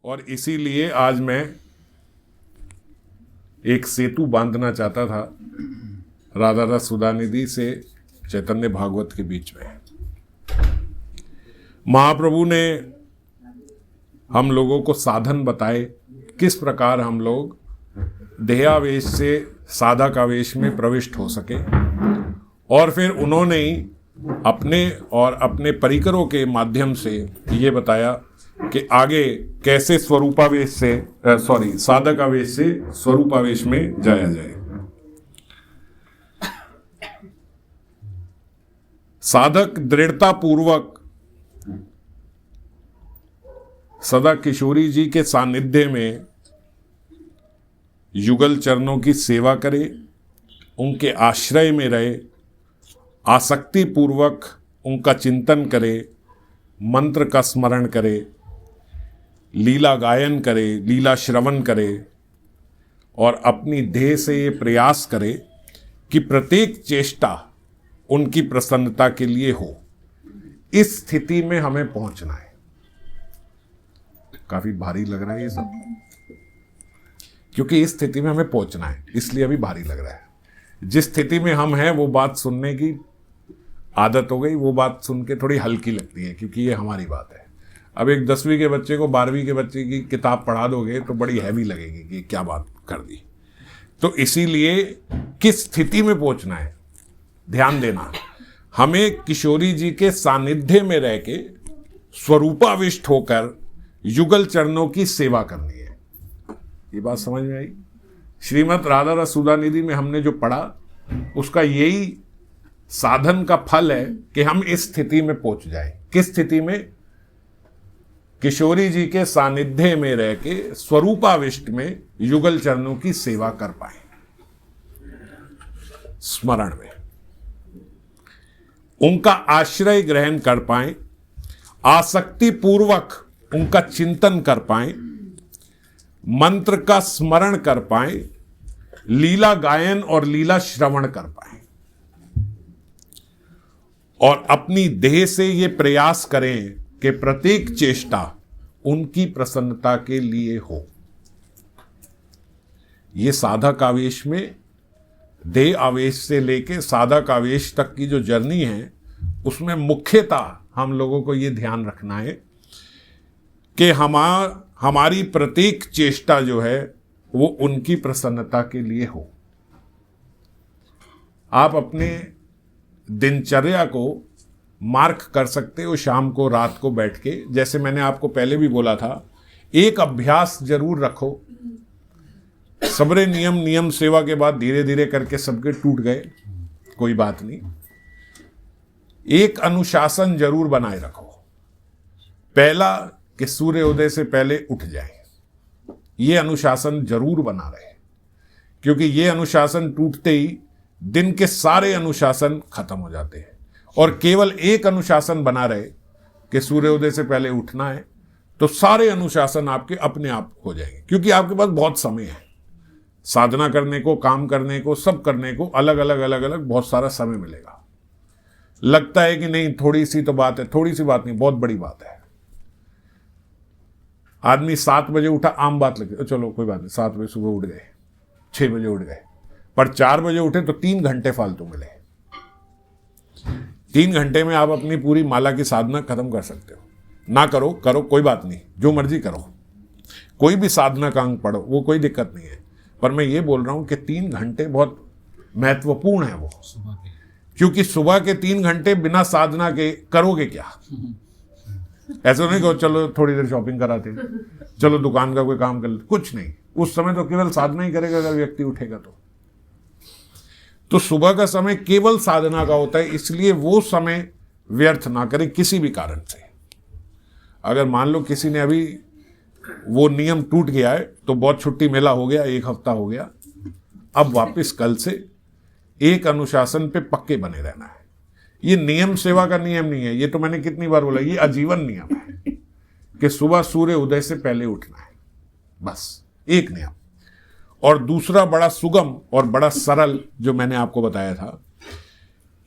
और इसीलिए आज मैं एक सेतु बांधना चाहता था राधा रस सुधानिधि से चैतन्य भागवत के बीच में। महाप्रभु ने हम लोगों को साधन बताए किस प्रकार हम लोग देहावेश से साधक आवेश में प्रविष्ट हो सके, और फिर उन्होंने ही अपने और अपने परिकरों के माध्यम से ये बताया कि आगे कैसे स्वरूपावेश से साधक आवेश से स्वरूपावेश में जाया जाए। साधक दृढ़ता पूर्वक सदा किशोरी जी के सानिध्य में युगल चरणों की सेवा करे, उनके आश्रय में रहे, आसक्ति पूर्वक उनका चिंतन करे, मंत्र का स्मरण करे, लीला गायन करे, लीला श्रवण करे, और अपनी देह से ये प्रयास करे कि प्रत्येक चेष्टा उनकी प्रसन्नता के लिए हो। इस स्थिति में हमें पहुंचना है। काफी भारी लग रहा है ये सब, क्योंकि इस स्थिति में हमें पहुंचना है, इसलिए अभी भारी लग रहा है। जिस स्थिति में हम हैं वो बात सुनने की आदत हो गई, वो बात सुन के थोड़ी हल्की लगती है, क्योंकि ये हमारी बात है। अब एक 10वीं के बच्चे को 12वीं के बच्चे की किताब पढ़ा दोगे तो बड़ी हैवी लगेगी कि क्या बात कर दी। तो इसीलिए किस स्थिति में पहुंचना है, ध्यान देना। हमें किशोरी जी के सानिध्य में रह के स्वरूपाविष्ट होकर युगल चरणों की सेवा करनी है। ये बात समझ में आई? श्रीमद् राधा रस सुधानिधि में हमने जो पढ़ा उसका यही साधन का फल है कि हम इस स्थिति में पहुंच जाएं। किस स्थिति में? किशोरी जी के सानिध्य में रह के स्वरूपाविष्ट में युगल चरणों की सेवा कर पाए, स्मरण में उनका आश्रय ग्रहण कर पाए, आसक्ति पूर्वक उनका चिंतन कर पाए, मंत्र का स्मरण कर पाए, लीला गायन और लीला श्रवण कर पाए, और अपनी देह से ये प्रयास करें कि प्रत्येक चेष्टा उनकी प्रसन्नता के लिए हो। ये साधक आवेश में, देह आवेश से लेके साधक आवेश तक की जो जर्नी है, उसमें मुख्यतः हम लोगों को ये ध्यान रखना है कि हमारी प्रत्येक चेष्टा जो है वो उनकी प्रसन्नता के लिए हो। आप अपने दिनचर्या को मार्क कर सकते हो, शाम को, रात को बैठ के। जैसे मैंने आपको पहले भी बोला था, एक अभ्यास जरूर रखो। सबरे नियम सेवा के बाद धीरे धीरे करके सबके टूट गए, कोई बात नहीं। एक अनुशासन जरूर बनाए रखो। पहला कि सूर्योदय से पहले उठ जाए, ये अनुशासन जरूर बना रहे, क्योंकि ये अनुशासन टूटते ही दिन के सारे अनुशासन खत्म हो जाते हैं। और केवल एक अनुशासन बना रहे कि सूर्योदय से पहले उठना है, तो सारे अनुशासन आपके अपने आप हो जाएंगे, क्योंकि आपके पास बहुत समय है साधना करने को, काम करने को, सब करने को। अलग अलग बहुत सारा समय मिलेगा। लगता है कि नहीं थोड़ी सी तो बात है, थोड़ी सी बात नहीं, बहुत बड़ी बात है। आदमी 7 बजे उठा, आम बात लगे, चलो कोई बात नहीं, 7 बजे सुबह उठ गए, 6 बजे उठ गए, पर 4 बजे उठे तो 3 घंटे फालतू मिले। 3 घंटे में आप अपनी पूरी माला की साधना खत्म कर सकते हो। ना करो कोई बात नहीं, जो मर्जी करो, कोई भी साधना का अंग पढ़ो, वो कोई दिक्कत नहीं है। पर मैं ये बोल रहा हूं कि 3 घंटे बहुत महत्वपूर्ण है वो, क्योंकि सुबह के 3 घंटे बिना साधना के करोगे क्या? ऐसा नहीं कहो चलो थोड़ी देर शॉपिंग कराते, चलो दुकान का कोई काम कर लेते, कुछ नहीं। उस समय तो केवल साधना ही करेगा अगर व्यक्ति उठेगा तो सुबह का समय केवल साधना का होता है, इसलिए वो समय व्यर्थ ना करें किसी भी कारण से। अगर मान लो किसी ने अभी वो नियम टूट गया है तो बहुत छुट्टी मेला हो गया, 1 हफ्ता हो गया, अब वापस कल से एक अनुशासन पे पक्के बने रहना है। ये नियम सेवा का नियम नहीं है, ये तो मैंने कितनी बार बोला, ये आजीवन नियम है कि सुबह सूर्य उदय से पहले उठना है, बस एक नियम। और दूसरा बड़ा सुगम और बड़ा सरल जो मैंने आपको बताया था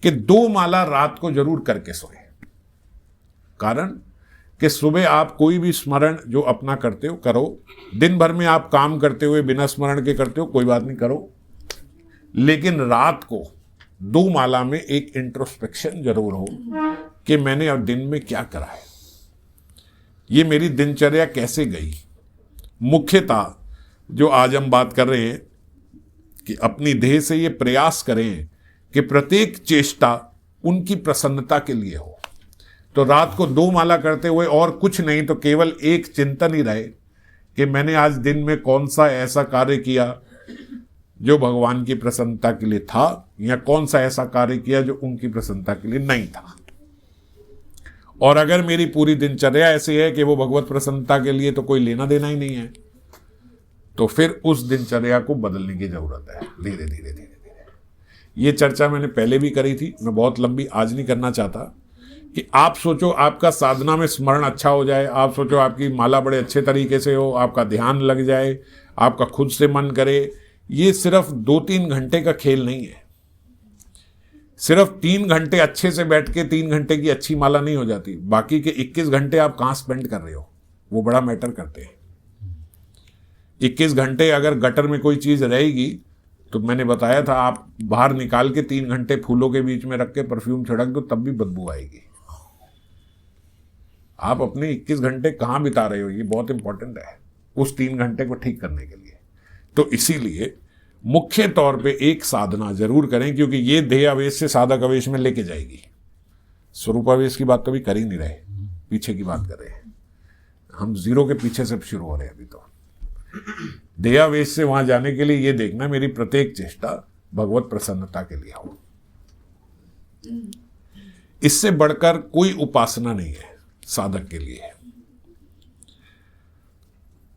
कि 2 माला रात को जरूर करके सोए। कारण कि सुबह आप कोई भी स्मरण जो अपना करते हो करो, दिन भर में आप काम करते हुए बिना स्मरण के करते हो कोई बात नहीं, करो, लेकिन रात को 2 माला में एक इंट्रोस्पेक्शन जरूर हो कि मैंने अब दिन में क्या करा है, ये मेरी दिनचर्या कैसे गई। मुख्यतः जो आज हम बात कर रहे हैं कि अपनी देह से ये प्रयास करें कि प्रत्येक चेष्टा उनकी प्रसन्नता के लिए हो। तो रात को 2 माला करते हुए और कुछ नहीं तो केवल एक चिंतन ही रहे कि मैंने आज दिन में कौन सा ऐसा कार्य किया जो भगवान की प्रसन्नता के लिए था, या कौन सा ऐसा कार्य किया जो उनकी प्रसन्नता के लिए नहीं था। और अगर मेरी पूरी दिनचर्या ऐसी है कि वो भगवत प्रसन्नता के लिए तो कोई लेना देना ही नहीं है, तो फिर उस दिनचर्या को बदलने की जरूरत है धीरे धीरे धीरे धीरे। ये चर्चा मैंने पहले भी करी थी, मैं बहुत लंबी आज नहीं करना चाहता। कि आप सोचो आपका साधना में स्मरण अच्छा हो जाए, आप सोचो आपकी माला बड़े अच्छे तरीके से हो, आपका ध्यान लग जाए, आपका खुद से मन करे। ये सिर्फ 2-3 घंटे का खेल नहीं है। सिर्फ 3 घंटे अच्छे से बैठ के 3 घंटे की अच्छी माला नहीं हो जाती, बाकी के 21 घंटे आप कहाँ स्पेंड कर रहे हो वो बड़ा मैटर करते हैं। 21 घंटे अगर गटर में कोई चीज़ रहेगी तो मैंने बताया था, आप बाहर निकाल के 3 घंटे फूलों के बीच में रख के परफ्यूम छिड़क दो तब भी बदबू आएगी। आप अपने 21 घंटे कहाँ बिता रहे हो, ये बहुत इंपॉर्टेंट है उस 3 घंटे को ठीक करने के लिए। तो इसीलिए मुख्य तौर पे एक साधना जरूर करें, क्योंकि ये देह आवेश से साधक आवेश में लेके जाएगी। स्वरूपावेश की बात तो भी कर ही नहीं रहे, पीछे की बात कर रहे हैं हम, 0 के पीछे से शुरू हो रहे हैं अभी। तो देहावेश से वहां जाने के लिए ये देखना मेरी प्रत्येक चेष्टा भगवत प्रसन्नता के लिए हो। इससे बढ़कर कोई उपासना नहीं है साधक के लिए,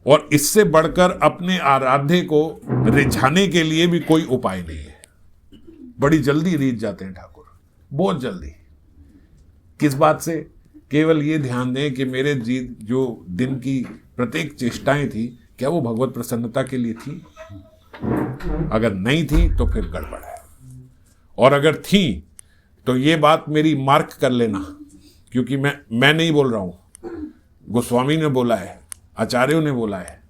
और इससे बढ़कर अपने आराध्य को रिझाने के लिए भी कोई उपाय नहीं है। बड़ी जल्दी रिझ जाते हैं ठाकुर, बहुत जल्दी। किस बात से? केवल ये ध्यान दें कि मेरे जो दिन की प्रत्येक चेष्टाएं थी क्या वो भगवत प्रसन्नता के लिए थी। अगर नहीं थी तो फिर गड़बड़ है, और अगर थी तो ये बात मेरी मार्क कर लेना, क्योंकि मैं नहीं बोल रहा हूं, गोस्वामी ने बोला है, आचार्यों ने बोला है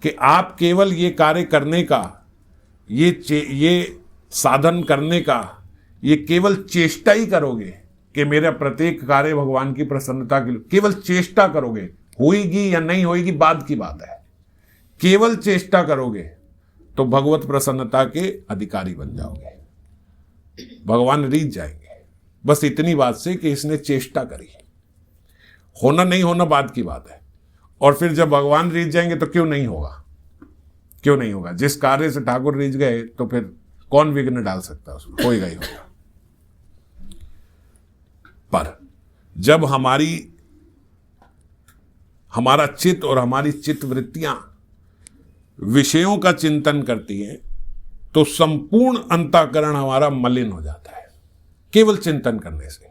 कि आप केवल ये कार्य करने का, ये साधन करने का, ये केवल चेष्टा ही करोगे कि मेरा प्रत्येक कार्य भगवान की प्रसन्नता के लिए, केवल चेष्टा करोगे। होएगी या नहीं होएगी बाद की बात है, केवल चेष्टा करोगे तो भगवत प्रसन्नता के अधिकारी बन जाओगे, भगवान रीझ जाएंगे बस इतनी बात से कि इसने चेष्टा करी। होना नहीं होना बाद की बात है, और फिर जब भगवान रीझ जाएंगे तो क्यों नहीं होगा, क्यों नहीं होगा। जिस कार्य से ठाकुर रीझ गए तो फिर कौन विघ्न डाल सकता है उसमें, होएगा ही होगा। पर जब हमारा चित्त और हमारी चित्त वृत्तियां विषयों का चिंतन करती हैं तो संपूर्ण अंतःकरण हमारा मलिन हो जाता है। केवल चिंतन करने से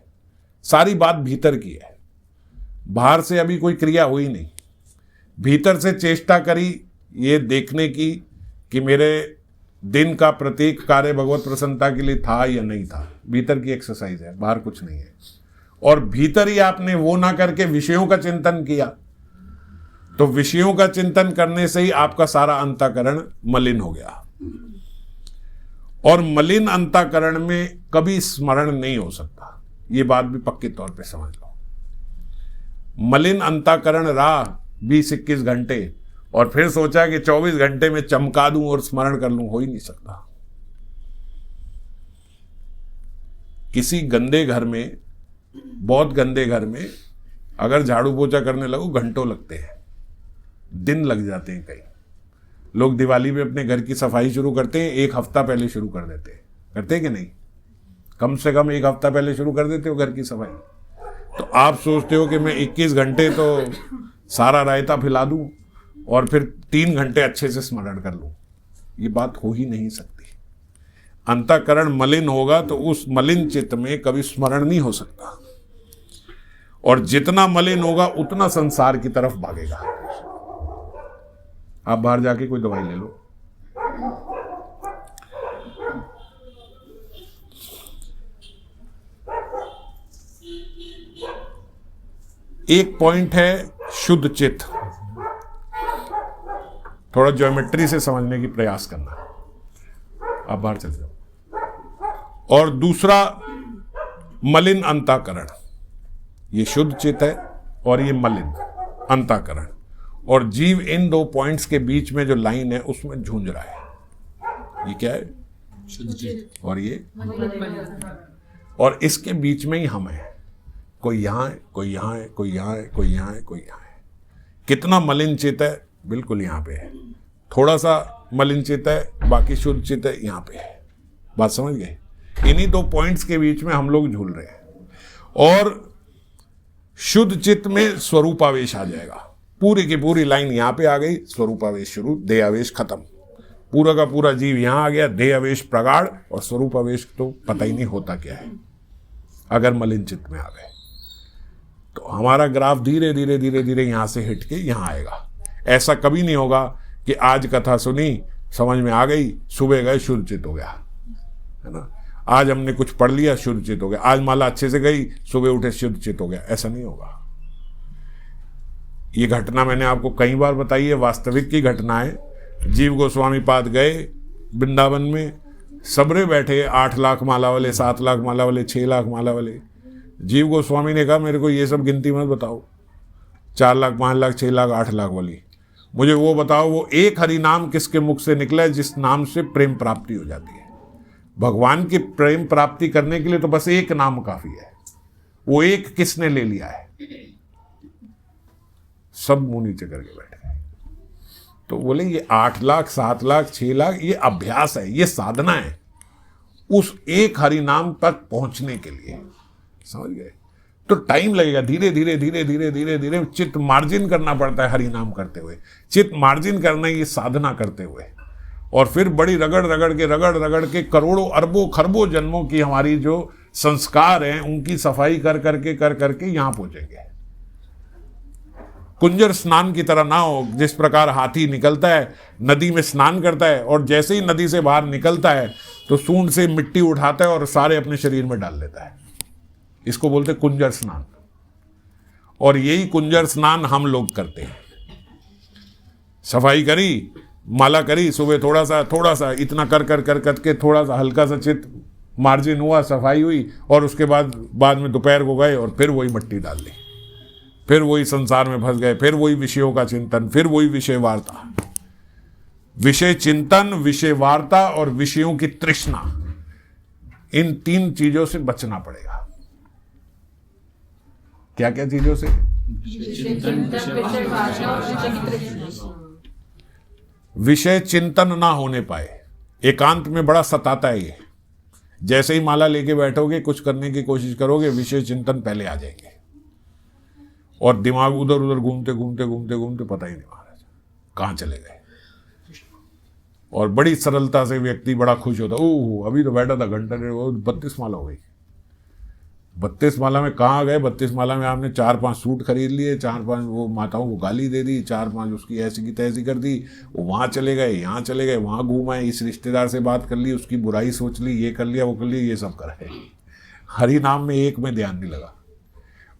सारी बात भीतर की है, बाहर से अभी कोई क्रिया हुई नहीं। भीतर से चेष्टा करी ये देखने की कि मेरे दिन का प्रत्येक कार्य भगवत प्रसन्नता के लिए था या नहीं था। भीतर की एक्सरसाइज है, बाहर कुछ नहीं है। और भीतर ही आपने वो ना करके विषयों का चिंतन किया तो विषयों का चिंतन करने से ही आपका सारा अंतःकरण मलिन हो गया, और मलिन अंतःकरण में कभी स्मरण नहीं हो सकता। ये बात भी पक्के तौर पे समझ लो। मलिन अंतःकरण रहा 20-21 घंटे और फिर सोचा कि 24 घंटे में चमका दूं और स्मरण कर लूं, हो ही नहीं सकता। किसी गंदे घर में, बहुत गंदे घर में अगर झाड़ू पोछा करने लगो घंटों लगते हैं, दिन लग जाते हैं। कई लोग दिवाली में अपने घर की सफाई शुरू करते हैं, 1 हफ्ता पहले शुरू कर देते हैं, करते हैं कि नहीं? कम से कम 1 हफ्ता पहले शुरू कर देते हो घर की सफाई। तो आप सोचते हो कि मैं 21 घंटे तो सारा रायता फैला दूं और फिर 3 घंटे अच्छे से स्मरण कर लूं। ये बात हो ही नहीं सकती। अंतःकरण मलिन होगा तो उस मलिन चित्त में कभी स्मरण नहीं हो सकता, और जितना मलिन होगा उतना संसार की तरफ भागेगा। आप बाहर जाके कोई दवाई ले लो, एक पॉइंट है शुद्ध चित्त, थोड़ा ज्योमेट्री से समझने की प्रयास करना, आप बाहर चले जाओ। और दूसरा मलिन अंतःकरण, ये शुद्ध चित्त है और ये मलिन अंतःकरण, और जीव इन दो पॉइंट्स के बीच में जो लाइन है उसमें झूंझ रहा है। ये क्या है? शुद्ध चित्त। और ये और इसके बीच में ही हम हैं, कोई यहाँ है, कोई यहाँ है, कोई यहाँ है, कोई यहाँ है, कोई यहाँ है। कितना मलिन चित्त है? बिल्कुल यहाँ पे है। थोड़ा सा मलिन चित्त है, बाकी शुद्ध चित्त है यहाँ पे है। बात समझ गए? इन्हीं दो पॉइंट्स के बीच में हम लोग झूल रहे हैं। और शुद्ध चित्त में स्वरूपावेश आ जाएगा, पूरी की पूरी लाइन यहाँ पे आ गई, स्वरूपावेश शुरू, देहावेश खत्म, पूरा का पूरा जीव यहाँ आ गया, देहावेश प्रगाढ़, और स्वरूपावेश तो पता ही नहीं होता क्या है अगर मलिन चित्त में आ गए। तो हमारा ग्राफ धीरे धीरे धीरे धीरे यहाँ से हिट के यहाँ आएगा। ऐसा कभी नहीं होगा कि आज कथा सुनी, समझ में आ गई, सुबह गए शुद्ध चित्त हो गया, है ना। आज हमने कुछ पढ़ लिया, शुद्ध चित्त हो गया। आज माला अच्छे से गई, सुबह उठे शुद्ध चित्त हो गया, ऐसा नहीं होगा। ये घटना मैंने आपको कई बार बताई है, वास्तविक की घटना है। जीव गोस्वामी पाद गए वृंदावन में, सबरे बैठे 8 लाख माला वाले, 7 लाख माला वाले, 6 लाख माला वाले। जीव गोस्वामी ने कहा मेरे को ये सब गिनती मत बताओ, 4 लाख, 5 लाख, 6 लाख, 8 लाख वाली, मुझे वो बताओ, वो एक हरि नाम किसके मुख से निकला है जिस नाम से प्रेम प्राप्ति हो जाती है। भगवान की प्रेम प्राप्ति करने के लिए तो बस एक नाम काफी है, वो एक किसने ले लिया है? सब मुंह नीचे करके बैठे गए। तो बोले ये 8 लाख, 7 लाख, 6 लाख ये अभ्यास है, ये साधना है उस एक हरि नाम तक पहुंचने के लिए, समझ गए? तो टाइम लगेगा, धीरे धीरे धीरे धीरे धीरे धीरे चित्त मार्जिन करना पड़ता है हरि नाम करते हुए, चित्त मार्जिन करना ये साधना करते हुए, और फिर बड़ी रगड़ रगड़ के करोड़ों अरबों खरबों जन्मों की हमारी जो संस्कार हैं उनकी सफाई कर करके यहां पहुंचेंगे। कुंजर स्नान की तरह ना हो, जिस प्रकार हाथी निकलता है नदी में स्नान करता है और जैसे ही नदी से बाहर निकलता है तो सूंड से मिट्टी उठाता है और सारे अपने शरीर में डाल लेता है, इसको बोलते कुंजर स्नान। और यही कुंजर स्नान हम लोग करते हैं। सफाई करी, माला करी, सुबह थोड़ा सा इतना कर के थोड़ा सा हल्का सा चित्त मार्जिन हुआ, सफाई हुई, और उसके बाद में दोपहर को गए और फिर वही मिट्टी डाल ली, फिर वही संसार में फंस गए, फिर वही विषयों का चिंतन, फिर वही विषय वार्ता। विषय चिंतन, विषय वार्ता और विषयों की तृष्णा, इन 3 चीजों से बचना पड़ेगा। क्या क्या चीजों से? विषय चिंतन ना होने पाए, एकांत में बड़ा सताता है ये। जैसे ही माला लेके बैठोगे, कुछ करने की कोशिश करोगे, विषय चिंतन पहले आ जाएंगे और दिमाग उधर उधर घूमते पता ही नहीं महाराज कहाँ चले गए। और बड़ी सरलता से व्यक्ति बड़ा खुश होता, ओह अभी तो बैठा था घंटा 32 माला हो गई। 32 माला में कहाँ गए? 32 माला में आपने 4-5 सूट खरीद लिए, 4-5 वो माताओं को गाली दे दी, 4-5 उसकी ऐसी की तैसी कर दी, वो वहाँ चले गए, यहाँ चले गए, वहाँ घूम आए, इस रिश्तेदार से बात कर ली, उसकी बुराई सोच ली, ये कर लिया, वो कर लिया, ये सब कर रहे। हरि नाम में एक में ध्यान नहीं लगा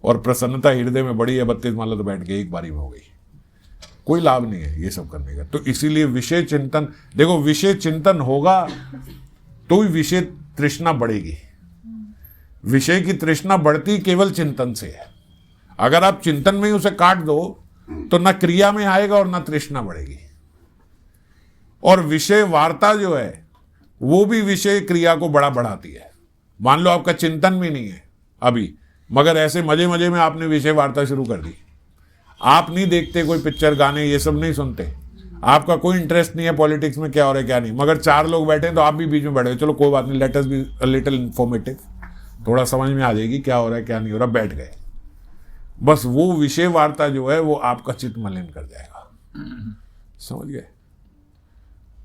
और प्रसन्नता हृदय में बड़ी है, 32 माला तो बैठ के एक बारी में हो गई। कोई लाभ नहीं है ये सब करने का। तो इसीलिए विषय चिंतन, देखो विषय चिंतन होगा तो ही विषय तृष्णा बढ़ेगी। विषय की तृष्णा बढ़ती केवल चिंतन से है। अगर आप चिंतन में ही उसे काट दो तो ना क्रिया में आएगा और ना तृष्णा बढ़ेगी। और विषय वार्ता जो है वो भी विषय क्रिया को बड़ा बढ़ाती है। मान लो आपका चिंतन भी नहीं है अभी, मगर ऐसे मजे मजे में आपने विषय वार्ता शुरू कर दी। आप नहीं देखते कोई पिक्चर, गाने, ये सब नहीं सुनते, आपका कोई इंटरेस्ट नहीं है पॉलिटिक्स में क्या हो रहा है क्या नहीं, मगर 4 लोग बैठे हैं तो आप भी बीच में बैठ गए, चलो कोई बात नहीं, let us be a little informative, थोड़ा समझ में आ जाएगी क्या हो रहा है क्या नहीं हो रहा, बैठ गए। बस वो विषय वार्ता जो है वो आपका चित्त मलिन कर जाएगा, समझ गए।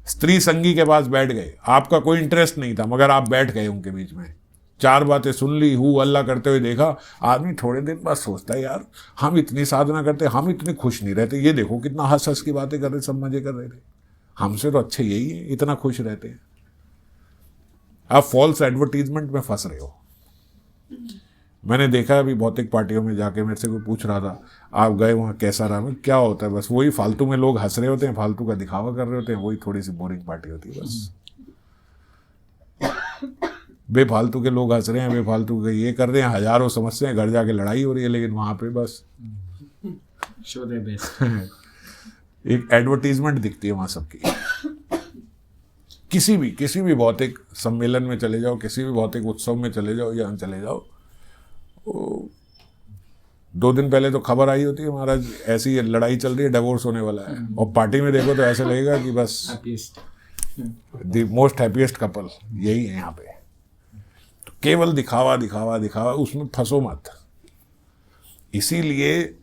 स्त्री संगी के पास बैठ गए, आपका कोई इंटरेस्ट नहीं था मगर आप बैठ गए उनके बीच में, 4 बातें सुन ली, हु अल्लाह करते हुए देखा। आदमी थोड़े दिन बाद सोचता है यार हम इतनी साधना करते, हम इतने खुश नहीं रहते, ये देखो कितना हंस हंस की बातें कर रहे, सब मजे कर रहे थे, हमसे तो अच्छे यही है, इतना खुश रहते हैं। आप फॉल्स एडवर्टीजमेंट में फंस रहे हो। मैंने देखा अभी भौतिक पार्टियों में जाके, मेरे से कोई पूछ रहा था आप गए वहाँ कैसा रहा, मैं क्या होता है, बस वही फालतू में लोग हंस रहे होते हैं, फालतू का दिखावा कर रहे होते हैं, वही थोड़ी सी बोरिंग पार्टी होती है बस। बेफालतू के लोग हंस रहे हैं, बेफालतू के ये कर रहे हैं, हजारों समस्याएं, घर जाके लड़ाई हो रही है, लेकिन वहाँ पे बस शो दे बेस्ट। एक एडवर्टीजमेंट दिखती है वहाँ सबकी। किसी भी भौतिक सम्मेलन में चले जाओ, किसी भी भौतिक उत्सव में चले जाओ, यहाँ चले जाओ, 2 दिन पहले तो खबर आई होती है महाराज ऐसी लड़ाई चल रही है, डिवोर्स होने वाला है, और पार्टी में देखो तो ऐसे लगेगा कि बस द मोस्ट हैप्पीएस्ट कपल यही है यहाँ पे। तो केवल दिखावा दिखावा दिखावा, उसमें फंसो मत। इसीलिए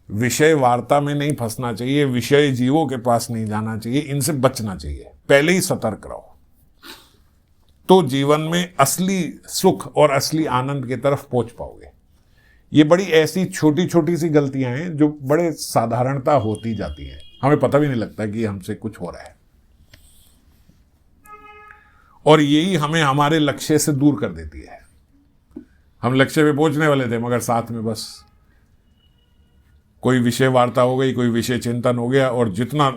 विषय वार्ता में नहीं फंसना चाहिए, विषय जीवों के पास नहीं जाना चाहिए, इनसे बचना चाहिए, पहले ही सतर्क रहो, तो जीवन में असली सुख और असली आनंद की तरफ पहुंच पाओगे। ये बड़ी ऐसी छोटी छोटी सी गलतियां हैं जो बड़े साधारणता होती जाती हैं, हमें पता भी नहीं लगता कि हमसे कुछ हो रहा है, और यही हमें हमारे लक्ष्य से दूर कर देती है। हम लक्ष्य पे पहुंचने वाले थे, मगर साथ में बस कोई विषय वार्ता हो गई, कोई विषय चिंतन हो गया, और जितना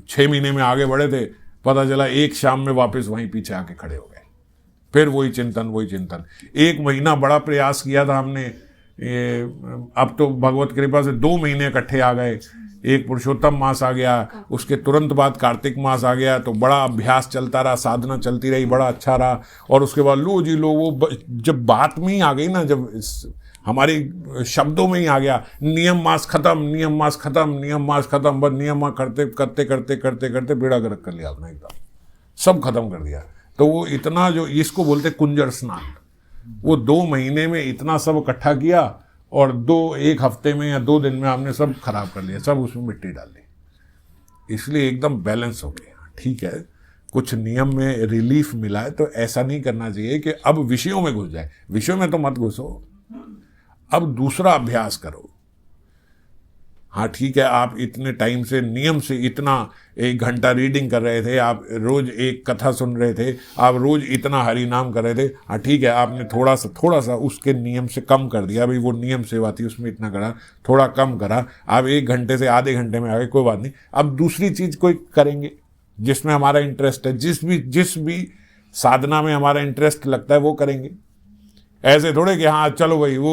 6 महीने में आगे बढ़े थे, पता चला एक शाम में वापस वहीं पीछे आके खड़े हो गए। फिर वही चिंतन। 1 महीना बड़ा प्रयास किया था हमने, ये अब तो भगवत कृपा से 2 महीने इकट्ठे आ गए। एक पुरुषोत्तम मास आ गया, उसके तुरंत बाद कार्तिक मास आ गया, तो बड़ा अभ्यास चलता रहा, साधना चलती रही, बड़ा अच्छा रहा। और उसके बाद लो जी लो, वो जब बात में ही आ गई ना, जब हमारे शब्दों में ही आ गया, नियम मास खत्म, नियम मास खत्म, नियम मास खत्म, बस नियम करते करते करते करते करते बेड़ा गर्क कर लिया आपने, एकदम सब खत्म कर दिया। तो वो इतना, जो इसको बोलते कुंजर स्नान, वो 2 महीने में इतना सब इकट्ठा किया, और 1 हफ्ते में या 2 दिन में आपने सब खराब कर लिया, सब उसमें मिट्टी डाल दी। इसलिए एकदम बैलेंस हो गया। ठीक है, कुछ नियम में रिलीफ मिला है, तो ऐसा नहीं करना चाहिए कि अब विषयों में घुस जाए। विषयों में तो मत घुसो, अब दूसरा अभ्यास करो। हाँ ठीक है, आप इतने टाइम से नियम से इतना 1 घंटा रीडिंग कर रहे थे, आप रोज एक कथा सुन रहे थे, आप रोज इतना हरि नाम कर रहे थे, हाँ ठीक है, आपने थोड़ा सा उसके नियम से कम कर दिया। भाई वो नियम सेवा थी, उसमें इतना करा, थोड़ा कम करा, आप 1 घंटे से आधे घंटे में आ गए, कोई बात नहीं। अब दूसरी चीज कोई करेंगे जिसमें हमारा इंटरेस्ट है, जिस भी साधना में हमारा इंटरेस्ट लगता है वो करेंगे। ऐसे थोड़े कि हाँ चलो भाई वो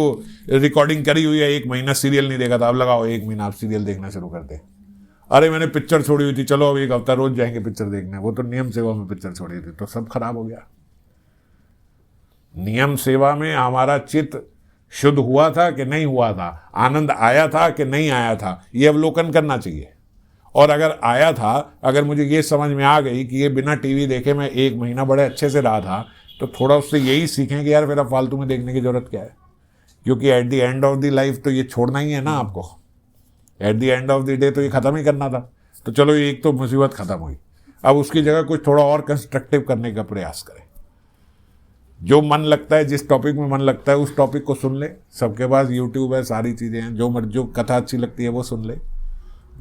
रिकॉर्डिंग करी हुई है, 1 महीना सीरियल नहीं देखा था, अब लगाओ 1 महीना आप सीरियल देखना शुरू कर दे। अरे मैंने पिक्चर छोड़ी हुई थी, चलो अब 1 हफ्ता रोज जाएंगे पिक्चर देखने, वो तो नियम सेवा में पिक्चर छोड़ी थी, तो सब खराब हो गया। नियम सेवा में हमारा चित्त शुद्ध हुआ था कि नहीं हुआ था, आनंद आया था कि नहीं आया था, ये अवलोकन करना चाहिए। और अगर आया था, अगर मुझे ये समझ में आ गई कि ये बिना टीवी देखे मैं 1 महीना बड़े अच्छे से रहा था, तो थोड़ा उससे यही सीखें कि यार फिर अब फालतू में देखने की जरूरत क्या है, क्योंकि at the end of the life तो ये छोड़ना ही है ना आपको। At the end of the day तो ये ख़त्म ही करना था। तो चलो ये एक तो मुसीबत ख़त्म हुई, अब उसकी जगह कुछ थोड़ा और कंस्ट्रक्टिव करने का प्रयास करें। जो मन लगता है, जिस टॉपिक में मन लगता है उस टॉपिक को सुन ले, सबके पास यूट्यूब है, सारी चीज़ें हैं, जो कथा अच्छी लगती है वो सुन ले।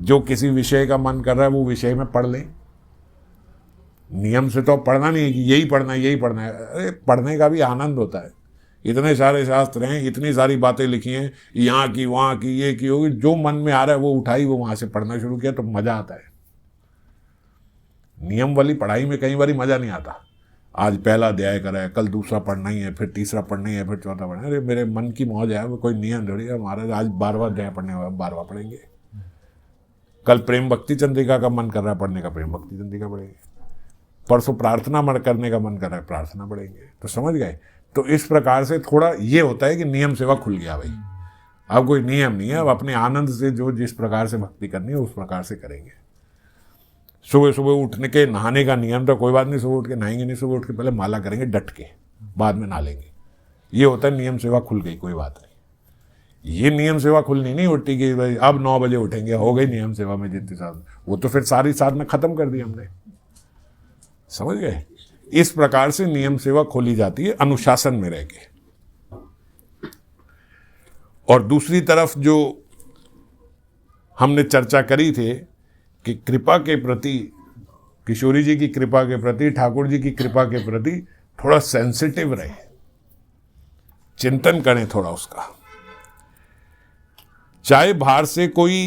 जो किसी विषय का मन कर रहा है वो विषय में पढ़ लें। नियम से तो पढ़ना नहीं है कि यही पढ़ना है। अरे पढ़ने का भी आनंद होता है, इतने सारे शास्त्र हैं, इतनी सारी बातें लिखी हैं, यहाँ की वहाँ की, ये की होगी, जो मन में आ रहा है वो उठाई, वो वहाँ से पढ़ना शुरू किया, तो मज़ा आता है। नियम वाली पढ़ाई में कई बार मज़ा नहीं आता। आज पहला अध्याय करा है, कल दूसरा पढ़ना ही है, फिर तीसरा पढ़ना ही है, फिर चौथा पढ़ना है। अरे मेरे मन की मौज है, वो कोई नियम थोड़ी है। महाराज आज 12वां अध्याय पढ़ने वाला, 12वां पढ़ेंगे। कल प्रेम भक्ति चंद्रिका का मन कर रहा है पढ़ने का, प्रेम भक्ति चंद्रिका पढ़ेंगे। परसों प्रार्थना करने का मन कर रहा है, प्रार्थना पढ़ेंगे। तो समझ गए। तो इस प्रकार से थोड़ा ये होता है कि नियम सेवा खुल गया भाई, अब कोई नियम नहीं है, अब अपने आनंद से जो जिस प्रकार से भक्ति करनी है उस प्रकार से करेंगे। सुबह सुबह उठने के नहाने का नियम तो कोई बात नहीं, सुबह उठ के नहाएंगे नहीं, सुबह उठ के पहले माला करेंगे डट के, बाद में नहा लेंगे। ये होता है नियम सेवा खुल गई, कोई बात नहीं। ये नियम सेवा खुलनी नहीं होती कि भाई अब 9 बजे उठेंगे, हो गई नियम सेवा में जितनी साधना, वो तो फिर सारी साधना खत्म कर दी हमने। समझ गए। इस प्रकार से नियम सेवा खोली जाती है अनुशासन में रह के। और दूसरी तरफ जो हमने चर्चा करी थी कि कृपा के प्रति, किशोरी जी की कृपा के प्रति, ठाकुर जी की कृपा के प्रति थोड़ा सेंसिटिव रहे, चिंतन करें थोड़ा उसका। चाहे बाहर से कोई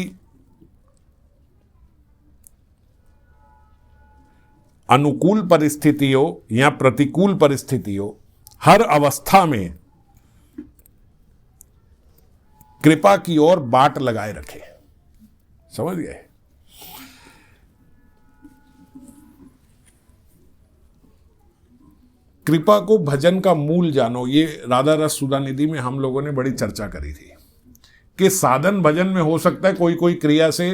अनुकूल परिस्थिति हो या प्रतिकूल परिस्थिति हो, हर अवस्था में कृपा की ओर बाट लगाए रखे। समझ गए? कृपा को भजन का मूल जानो। ये राधा रस सुधानिधि में हम लोगों ने बड़ी चर्चा करी थी कि साधन भजन में हो सकता है कोई कोई क्रिया से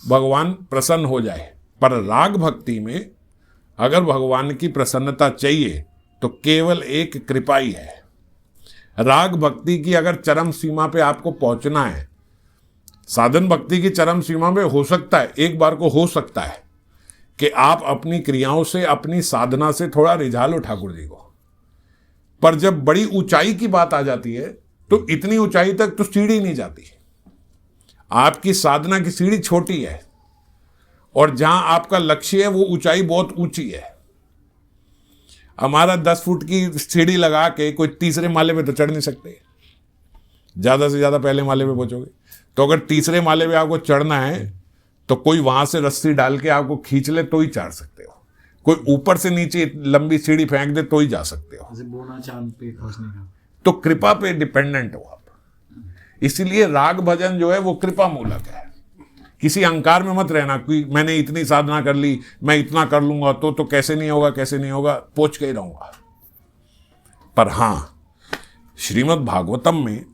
भगवान प्रसन्न हो जाए, पर राग भक्ति में अगर भगवान की प्रसन्नता चाहिए तो केवल एक कृपा ही है। राग भक्ति की अगर चरम सीमा पे आपको पहुंचना है, साधन भक्ति की चरम सीमा में हो सकता है, एक बार को हो सकता है कि आप अपनी क्रियाओं से, अपनी साधना से थोड़ा रिझा लो ठाकुर जी को, पर जब बड़ी ऊंचाई की बात आ जाती है तो इतनी ऊंचाई तक तो सीढ़ी नहीं जाती। आपकी साधना की सीढ़ी छोटी है और जहां आपका लक्ष्य है वो ऊंचाई बहुत ऊंची है। हमारा 10 फुट की सीढ़ी लगा के कोई तीसरे माले पे तो चढ़ नहीं सकते, ज्यादा से ज्यादा पहले माले पे पहुंचोगे। तो अगर तीसरे माले पे आपको चढ़ना है तो कोई वहां से रस्सी डाल के आपको खींच ले तो ही चढ़ सकते हो, कोई ऊपर से नीचे लंबी सीढ़ी फेंक दे तो ही जा सकते हो। जैसे बोना चांद पे पहुंचने का, तो कृपा पे डिपेंडेंट हो आप। इसीलिए राग भजन जो है वो कृपा मूलक है। किसी अहंकार में मत रहना कि मैंने इतनी साधना कर ली, मैं इतना कर लूंगा तो कैसे नहीं होगा, कैसे नहीं होगा, पहुंच के ही रहूंगा। पर हां, श्रीमद् भागवतम में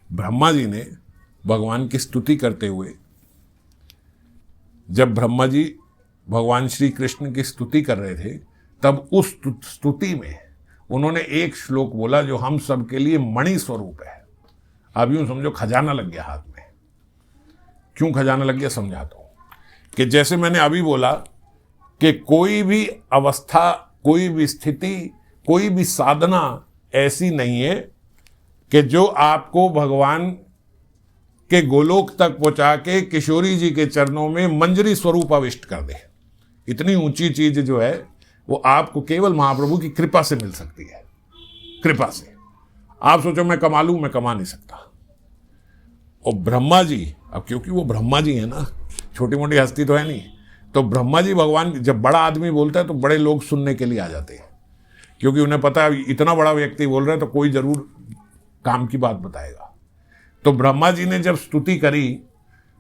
ब्रह्मा जी ने भगवान की स्तुति करते हुए, जब ब्रह्मा जी भगवान श्री कृष्ण की स्तुति कर रहे थे, तब उस स्तुति में उन्होंने एक श्लोक बोला जो हम सबके लिए मणि स्वरूप है। अब यूं समझो खजाना लग गया हाथ में। क्यों खजाना लग गया समझाता हूं कि जैसे मैंने अभी बोला कि कोई भी अवस्था, कोई भी स्थिति, कोई भी साधना ऐसी नहीं है कि जो आपको भगवान के गोलोक तक पहुंचा के किशोरी जी के चरणों में मंजरी स्वरूप अविष्ट कर दे। इतनी ऊंची चीज जो है वो आपको केवल महाप्रभु की कृपा से मिल सकती है। कृपा से। आप सोचो मैं कमा लूं, मैं कमा नहीं सकता। और ब्रह्मा जी, अब क्योंकि वो ब्रह्मा जी है ना, छोटी मोटी हस्ती तो है नहीं, तो ब्रह्मा जी भगवान, जब बड़ा आदमी बोलता है तो बड़े लोग सुनने के लिए आ जाते हैं, क्योंकि उन्हें पता है इतना बड़ा व्यक्ति बोल रहा है तो कोई जरूर काम की बात बताएगा। तो ब्रह्मा जी ने जब स्तुति करी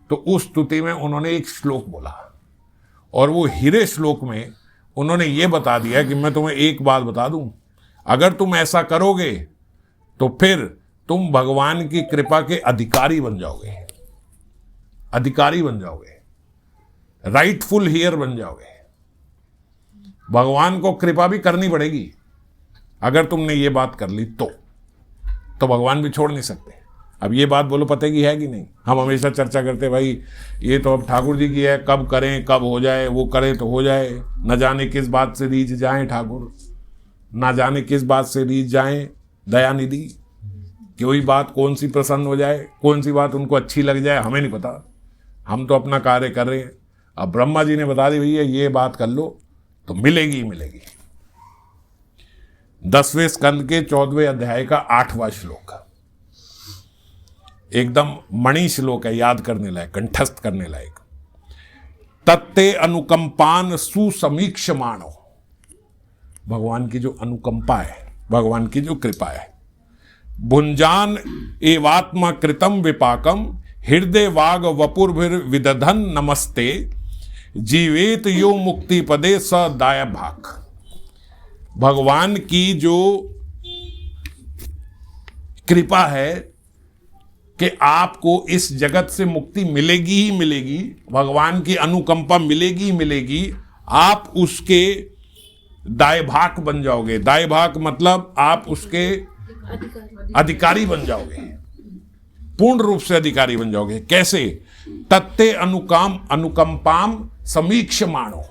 तो उस स्तुति में उन्होंने एक श्लोक बोला, और वो हीरे श्लोक में उन्होंने ये बता दिया कि मैं तुम्हें एक बात बता दूं, अगर तुम ऐसा करोगे तो फिर तुम भगवान की कृपा के अधिकारी बन जाओगे, अधिकारी बन जाओगे, राइटफुल हियर बन जाओगे। भगवान को कृपा भी करनी पड़ेगी। अगर तुमने ये बात कर ली तो भगवान भी छोड़ नहीं सकते। अब ये बात बोलो पते की है कि नहीं? हम हमेशा चर्चा करते भाई ये तो अब ठाकुर जी की है, कब करें, कब हो जाए, वो करें तो हो जाए, न जाने किस बात से रीझ जाएं ठाकुर, न जाने किस बात से रीझ जाएं दयानिधि, कोई बात कौन सी प्रसन्न हो जाए, कौन सी बात उनको अच्छी लग जाए, हमें नहीं पता। हम तो अपना कार्य कर रहे हैं। अब ब्रह्मा जी ने बता दी भैया ये बात कर लो तो मिलेगी ही मिलेगी। 10वें स्कंद के 14वें अध्याय का 8वां श्लोक, एकदम मणि श्लोक है, याद करने लायक, कंठस्थ करने लायक। तत्ते अनुकंपान सुसमीक्षमाणो, भगवान की जो अनुकंपा है, भगवान की जो कृपा है। भुंजान एवात्मा कृतम विपाकम हृदय वाग वपुर्भिर विदधन नमस्ते जीवेत यो मुक्ति पदे स दाय भाक। भगवान की जो कृपा है कि आपको इस जगत से मुक्ति मिलेगी ही मिलेगी, भगवान की अनुकंपा मिलेगी ही मिलेगी, आप उसके दायभाक बन जाओगे। दायभाक मतलब आप उसके अधिकारी बन जाओगे, पूर्ण रूप से अधिकारी बन जाओगे। कैसे? तत्ते अनुकंपाम समीक्षमाणो,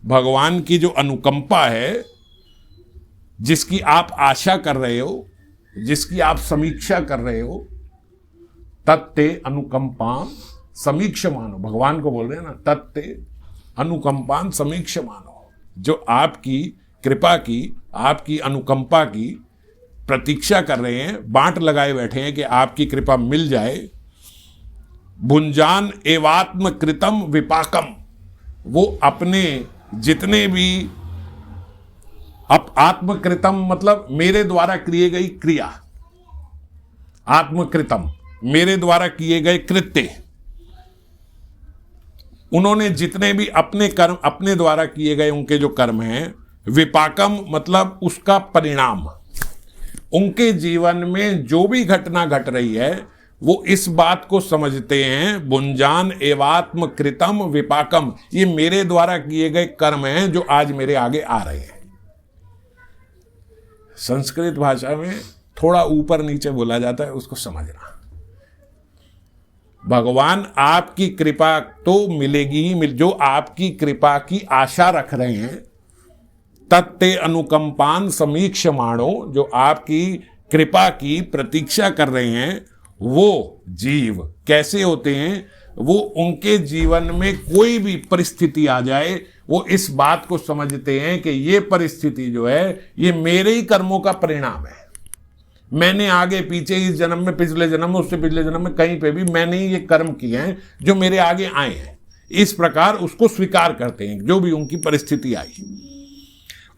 भगवान की जो अनुकंपा है, जिसकी आप आशा कर रहे हो, जिसकी आप समीक्षा कर रहे हो, तत्ते अनुकंपाम समीक्षमानो, भगवान को बोल रहे हैं ना, तत्ते अनुकंपाम समीक्षमानो, जो आपकी कृपा की, आपकी अनुकंपा की प्रतीक्षा कर रहे हैं, बाट लगाए बैठे हैं कि आपकी कृपा मिल जाए। भुंजान एवात्म कृतम विपाकम, वो अपने जितने भी आत्मकृतम मतलब मेरे द्वारा किए गई क्रिया, आत्मकृतम मेरे द्वारा किए गए कृत्य, उन्होंने जितने भी अपने कर्म अपने द्वारा किए गए उनके जो कर्म हैं, विपाकम मतलब उसका परिणाम, उनके जीवन में जो भी घटना घट रही है वो इस बात को समझते हैं, भुंजान एवात्म कृतम विपाकम, ये मेरे द्वारा किए गए कर्म हैं जो आज मेरे आगे आ रहे हैं। संस्कृत भाषा में थोड़ा ऊपर नीचे बोला जाता है, उसको समझना। भगवान आपकी कृपा तो मिलेगी ही जो आपकी कृपा की आशा रख रहे हैं, तत्ते अनुकंपान समीक्षमाणो, जो आपकी कृपा की प्रतीक्षा कर रहे हैं, वो जीव कैसे होते हैं? वो उनके जीवन में कोई भी परिस्थिति आ जाए, वो इस बात को समझते हैं कि ये परिस्थिति जो है ये मेरे ही कर्मों का परिणाम है। मैंने आगे पीछे इस जन्म में, पिछले जन्म में, उससे पिछले जन्म में, कहीं पे भी मैंने ही ये कर्म किए हैं जो मेरे आगे आए हैं। इस प्रकार उसको स्वीकार करते हैं जो भी उनकी परिस्थिति आई।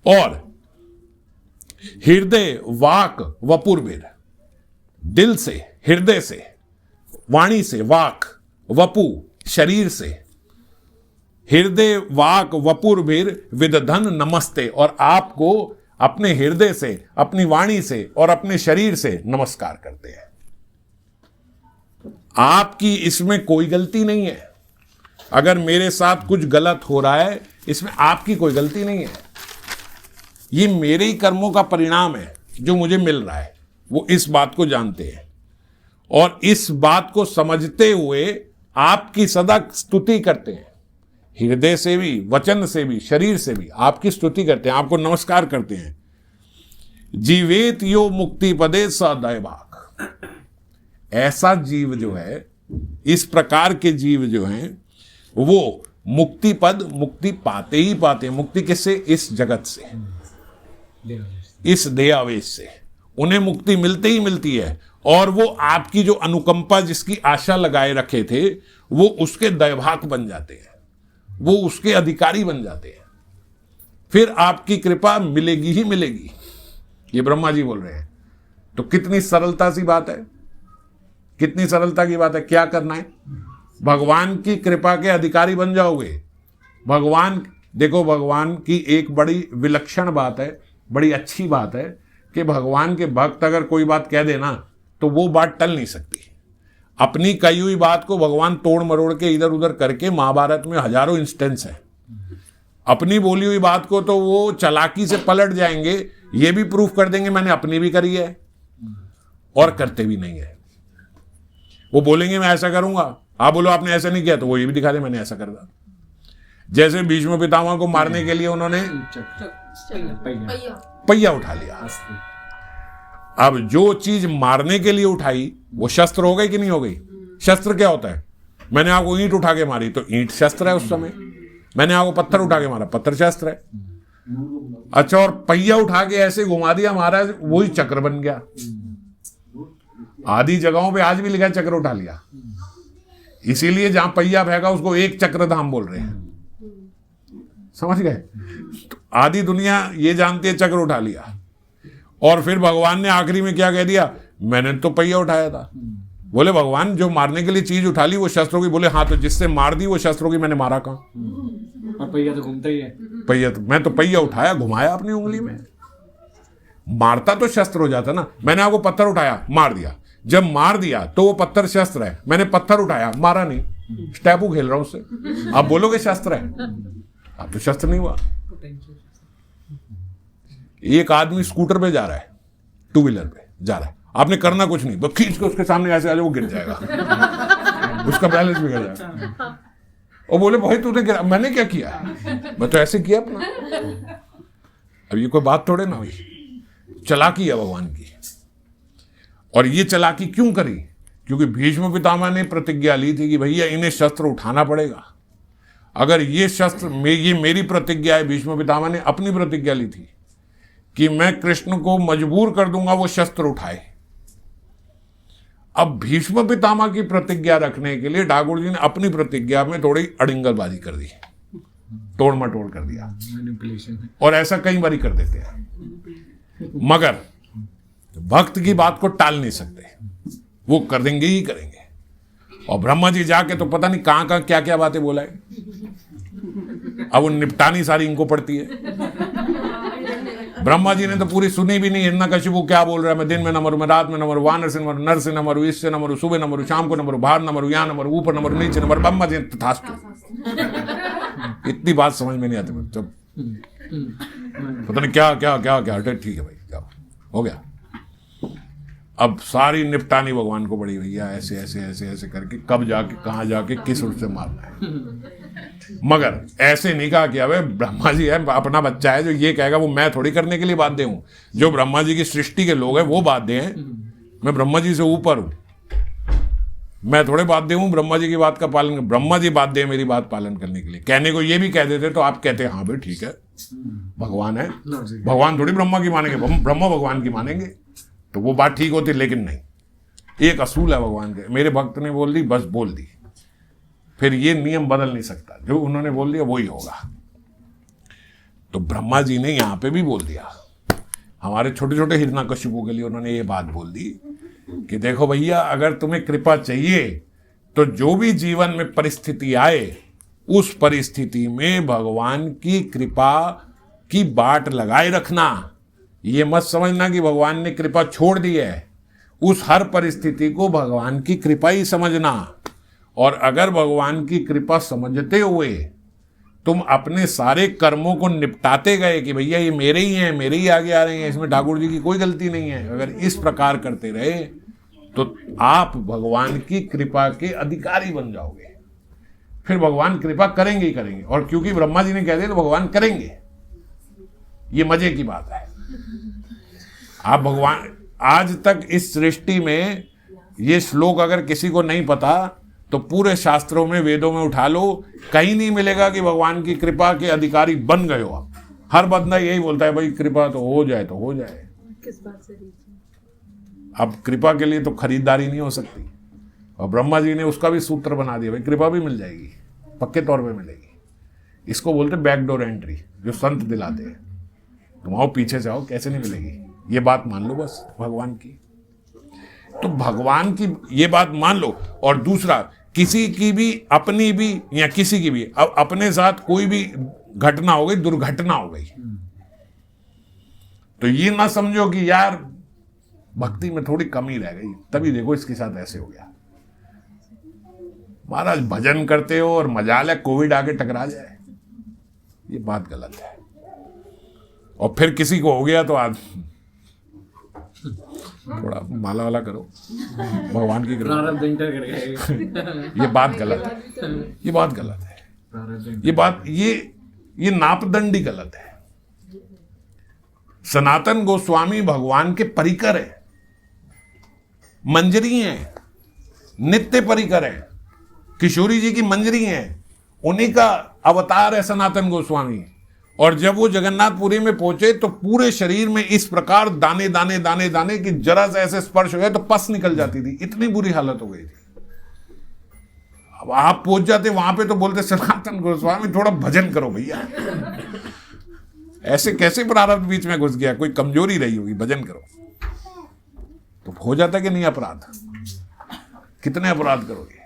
और हृदय वाक वपुर्भिर, दिल से, हृदय से, वाणी से, वाक, वपु शरीर से, हृदय वाक वपुर्भिर विदधन नमस्ते, और आपको अपने हृदय से, अपनी वाणी से और अपने शरीर से नमस्कार करते हैं। आपकी इसमें कोई गलती नहीं है। अगर मेरे साथ कुछ गलत हो रहा है, इसमें आपकी कोई गलती नहीं है। ये मेरे ही कर्मों का परिणाम है जो मुझे मिल रहा है। वो इस बात को जानते हैं और इस बात को समझते हुए आपकी सदा स्तुति करते हैं, हृदय से भी, वचन से भी, शरीर से भी आपकी स्तुति करते हैं, आपको नमस्कार करते हैं। जीवेत यो मुक्ति पदे सदैवाक, ऐसा जीव जो है, इस प्रकार के जीव जो हैं वो मुक्ति पद, मुक्ति पाते ही पाते हैं। मुक्ति किससे? इस जगत से, इस देहावेश से उन्हें मुक्ति मिलते ही मिलती है। और वो आपकी जो अनुकंपा, जिसकी आशा लगाए रखे थे, वो उसके दैवाक बन जाते हैं, वो उसके अधिकारी बन जाते हैं। फिर आपकी कृपा मिलेगी ही मिलेगी, ये ब्रह्मा जी बोल रहे हैं। तो कितनी सरलता सी बात है, कितनी सरलता की बात है। क्या करना है? भगवान की कृपा के अधिकारी बन जाओगे। भगवान, देखो, भगवान की एक बड़ी विलक्षण बात है, बड़ी अच्छी बात है कि भगवान के भक्त अगर कोई बात कह देना तो वो बात टल नहीं सकती। अपनी कही हुई बात को भगवान तोड़ मरोड़ के इधर उधर करके, महाभारत में हजारों इंस्टेंस है। अपनी बोली हुई बात को तो वो चालाकी से पलट जाएंगे, ये भी प्रूफ कर देंगे मैंने अपनी भी करी है, और करते भी नहीं है। वो बोलेंगे मैं ऐसा करूंगा, आप बोलो आपने ऐसा नहीं किया, तो वो ये भी दिखा दे मैंने ऐसा कर दिया। जैसे भीष्म पितामह को मारने के लिए उन्होंने पहिया उठा लिया। अब जो चीज मारने के लिए उठाई वो शस्त्र हो गई कि नहीं हो गई? शस्त्र क्या होता है? मैंने आपको ईंट उठा के मारी तो ईंट शस्त्र है उस समय। मैंने आपको पत्थर उठा के मारा, पत्थर शस्त्र है। अच्छा, और पहिया उठा के ऐसे घुमा दिया महाराज, वही चक्र बन गया। आदि जगहों पे आज भी लिखा है चक्र उठा लिया, इसीलिए जहां पहिया फेंका उसको एक चक्र धाम बोल रहे हैं। समझ गए? तो आदि दुनिया ये जानती है चक्र उठा लिया। और फिर भगवान ने आखिरी में क्या कह दिया? मैंने तो पहिया उठाया था। बोले भगवान, जो मारने के लिए चीज उठा ली वो शस्त्रों की। बोले हाँ, तो जिससे मार दी वो शस्त्रों की, मैंने मारा कहाँ? और पहिया तो घूमता ही है। पहिया तो, मैं तो पहिया उठाया, घुमाया अपनी उंगली में। मारता तो शस्त्र हो जाता ना। मैंने आपको पत्थर उठाया, मार दिया। जब मार दिया तो वो पत्थर शस्त्र है। मैंने पत्थर उठाया, मारा नहीं, स्टैपू खेल रहा हूं उससे। आप बोलोगे शस्त्र है? अब तो शस्त्र नहीं हुआ। एक आदमी स्कूटर पे जा रहा है, टू व्हीलर पे जा रहा है, आपने करना कुछ नहीं, बस खींच के उसके सामने ऐसे आ जाए, वो गिर जाएगा, उसका बैलेंस बिगड़ जाएगा। और बोले भाई तूने गिरा, मैंने क्या किया? मैं तो ऐसे किया अपना। अब ये कोई बात थोड़े ना हुई, चालाकी है भगवान की। और ये चालाकी क्यों करी? क्योंकि भीष्म पितामह ने प्रतिज्ञा ली थी कि भैया इन्हें शस्त्र उठाना पड़ेगा। अगर ये शस्त्र ये मेरी प्रतिज्ञा है, भीष्म पितामह ने अपनी प्रतिज्ञा ली थी कि मैं कृष्ण को मजबूर कर दूंगा वो शस्त्र उठाए। अब भीष्म पितामह की प्रतिज्ञा रखने के लिए ठाकुर जी ने अपनी प्रतिज्ञा में थोड़ी अड़िंगलबाजी कर दी, तोड़ मटोड़ कर दिया, मैनिपुलेशन। और ऐसा कई बार कर देते हैं। मगर भक्त की बात को टाल नहीं सकते, वो कर देंगे ही करेंगे। और ब्रह्मा जी जाके तो पता नहीं कहां कहां क्या क्या बातें बोला है, अब वो निपटानी सारी इनको पड़ती है। ब्रह्मा जी ने तो पूरी सुनी भी नहीं, हिरण्यकशिपु क्या बोल रहा है, मैं दिन में न मरूं, मैं रात में न मरूं, वानर से न मरूं, नर से न मरूं, इससे न मरूं, सुबह न मरूं, शाम को न मरूं, बाहर न मरूं, यहां न मरूं, ऊपर न मरूं, नीचे न मरूं। ब्रह्मा जी तथास्तु, इतनी बात समझ में नहीं आती। जब पता नहीं क्या क्या क्या क्या, ठीक है भाई, क्या हो गया। अब सारी निपटानी भगवान को पड़ी, भैया ऐसे ऐसे ऐसे ऐसे करके कब जाके कहां जाके किस रूप से मारना है। मगर ऐसे नहीं कहा कि अबे ब्रह्मा जी है, अपना बच्चा है जो ये कहेगा, वो मैं थोड़ी करने के लिए बाध्य हूं। जो ब्रह्मा जी की सृष्टि के लोग हैं वो बाध्य हैं, मैं ब्रह्मा जी से ऊपर हूं, मैं थोड़े बाध्य हूं ब्रह्मा जी की बात का पालन। ब्रह्मा जी बाध्य है मेरी बात पालन करने के लिए। कहने को ये भी कह देते तो आप कहते हाँ भाई ठीक है, भगवान है, भगवान थोड़ी ब्रह्मा की मानेंगे, ब्रह्मा भगवान की मानेंगे, तो वो बात ठीक होती। लेकिन नहीं, एक असूल है भगवान के, मेरे भक्त ने बोल दी बस बोल दी, फिर ये नियम बदल नहीं सकता, जो उन्होंने बोल दिया वही होगा। तो ब्रह्मा जी ने यहां पे भी बोल दिया, हमारे छोटे छोटे हिरण्यकशिपु के लिए उन्होंने ये बात बोल दी कि देखो भैया, अगर तुम्हें कृपा चाहिए तो जो भी जीवन में परिस्थिति आए, उस परिस्थिति में भगवान की कृपा की बाट लगाए रखना। ये मत समझना कि भगवान ने कृपा छोड़ दी है, उस हर परिस्थिति को भगवान की कृपा ही समझना। और अगर भगवान की कृपा समझते हुए तुम अपने सारे कर्मों को निपटाते गए कि भैया ये मेरे ही हैं, मेरे ही आगे आ रहे हैं, इसमें ठाकुर जी की कोई गलती नहीं है, अगर इस प्रकार करते रहे तो आप भगवान की कृपा के अधिकारी बन जाओगे। फिर भगवान कृपा करेंगे ही करेंगे, और क्योंकि ब्रह्मा जी ने कह दिया तो भगवान करेंगे। ये मजे की बात है। आप भगवान, आज तक इस सृष्टि में ये श्लोक अगर किसी को नहीं पता तो पूरे शास्त्रों में, वेदों में उठा लो, कहीं नहीं मिलेगा कि भगवान की कृपा के अधिकारी बन गए हो आप। हर बंदा यही बोलता है भाई कृपा तो हो जाए तो हो जाए। किस बात से? अब कृपा के लिए तो खरीदारी नहीं हो सकती, और ब्रह्मा जी ने उसका भी सूत्र बना दिया, भाई कृपा भी मिल जाएगी, पक्के तौर पे मिलेगी। इसको बोलते बैकडोर एंट्री, जो संत दिलाते हैं। तुम आओ पीछे से आओ, कैसे नहीं मिलेगी, ये बात मान लो बस भगवान की। तो भगवान की ये बात मान लो। और दूसरा, किसी की भी, अपनी भी या किसी की भी, अब अपने साथ कोई भी घटना हो गई, दुर्घटना हो गई, तो ये ना समझो कि यार भक्ति में थोड़ी कमी रह गई, तभी देखो इसके साथ ऐसे हो गया। महाराज भजन करते हो और मजाल है कोविड आके टकरा जाए, ये बात गलत है। और फिर किसी को हो गया तो आज थोड़ा माला वाला करो, भगवान की कृपा। प्रारब्ध इंटर कर गए। ये बात गलत है, ये बात गलत है, प्रारब्ध ये बात, ये नापदंडी गलत है। सनातन गोस्वामी भगवान के परिकर है, मंजरी हैं, नित्य परिकर है, किशोरी जी की मंजरी हैं, उन्हीं का अवतार है सनातन गोस्वामी। और जब वो जगन्नाथपुरी में पहुंचे तो पूरे शरीर में इस प्रकार दाने दाने दाने दाने कि जरा सा ऐसे स्पर्श हो गए तो पस निकल जाती थी, इतनी बुरी हालत हो गई थी। अब आप पहुंच जाते वहां पे तो बोलते सनातन गोस्वामी थोड़ा भजन करो भैया। ऐसे कैसे प्रारब्ध बीच में घुस गया, कोई कमजोरी रही होगी, भजन करो तो हो जाता कि नहीं अपराध, कितने अपराध करोगे।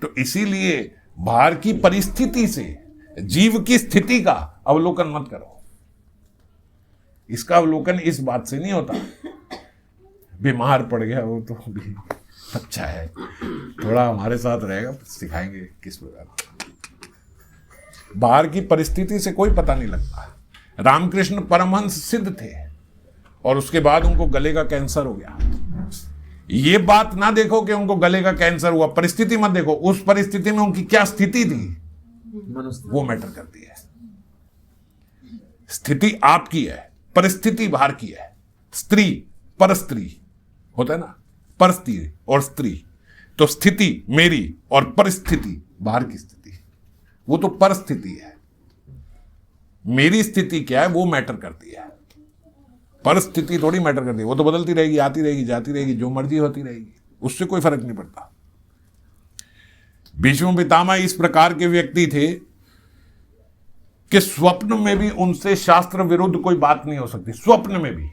तो इसीलिए बाहर की परिस्थिति से जीव की स्थिति का अवलोकन मत करो। इसका अवलोकन इस बात से नहीं होता बीमार पड़ गया वो तो भी अच्छा है, थोड़ा हमारे साथ रहेगा, सिखाएंगे किस प्रकार। बाहर की परिस्थिति से कोई पता नहीं लगता। रामकृष्ण परमहंस सिद्ध थे और उसके बाद उनको गले का कैंसर हो गया। ये बात ना देखो कि उनको गले का कैंसर हुआ, परिस्थिति मत देखो, उस परिस्थिति में उनकी क्या स्थिति थी वो मैटर करती है। स्थिति आपकी है, परिस्थिति बाहर की है। स्त्री पर स्त्री होता है ना, पर स्त्री और स्त्री, तो स्थिति मेरी और परिस्थिति बाहर की स्थिति, वो तो परिस्थिति है। मेरी स्थिति क्या है वो मैटर करती है, परिस्थिति थोड़ी मैटर करती है। वो तो बदलती रहेगी, आती रहेगी, जाती रहेगी, जो मर्जी होती रहेगी, उससे कोई फर्क नहीं पड़ता। भीष्म पितामह इस प्रकार के व्यक्ति थे कि स्वप्न में भी उनसे शास्त्र विरुद्ध कोई बात नहीं हो सकती। स्वप्न में भी,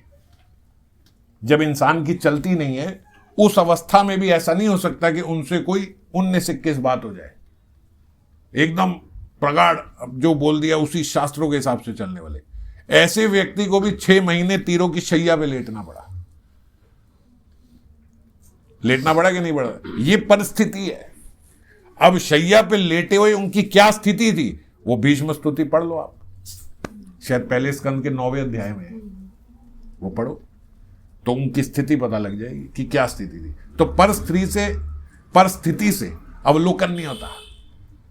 जब इंसान की चलती नहीं है उस अवस्था में भी ऐसा नहीं हो सकता कि उनसे कोई 19-21 बात हो जाए। एकदम प्रगाढ़ जो बोल दिया उसी शास्त्रों के हिसाब से चलने वाले ऐसे व्यक्ति को भी 6 महीने तीरों की शैया पे लेटना पड़ा। लेटना पड़ा कि नहीं पड़ा, ये परिस्थिति है। अब शैया पे लेटे हुए उनकी क्या स्थिति थी वो भीष्म स्तुति पढ़ लो आप, शायद पहले स्कंद के 9वें अध्याय में है, वो पढ़ो तो उनकी स्थिति पता लग जाएगी कि क्या स्थिति थी। तो परिस्थिति से अवलोकन नहीं होता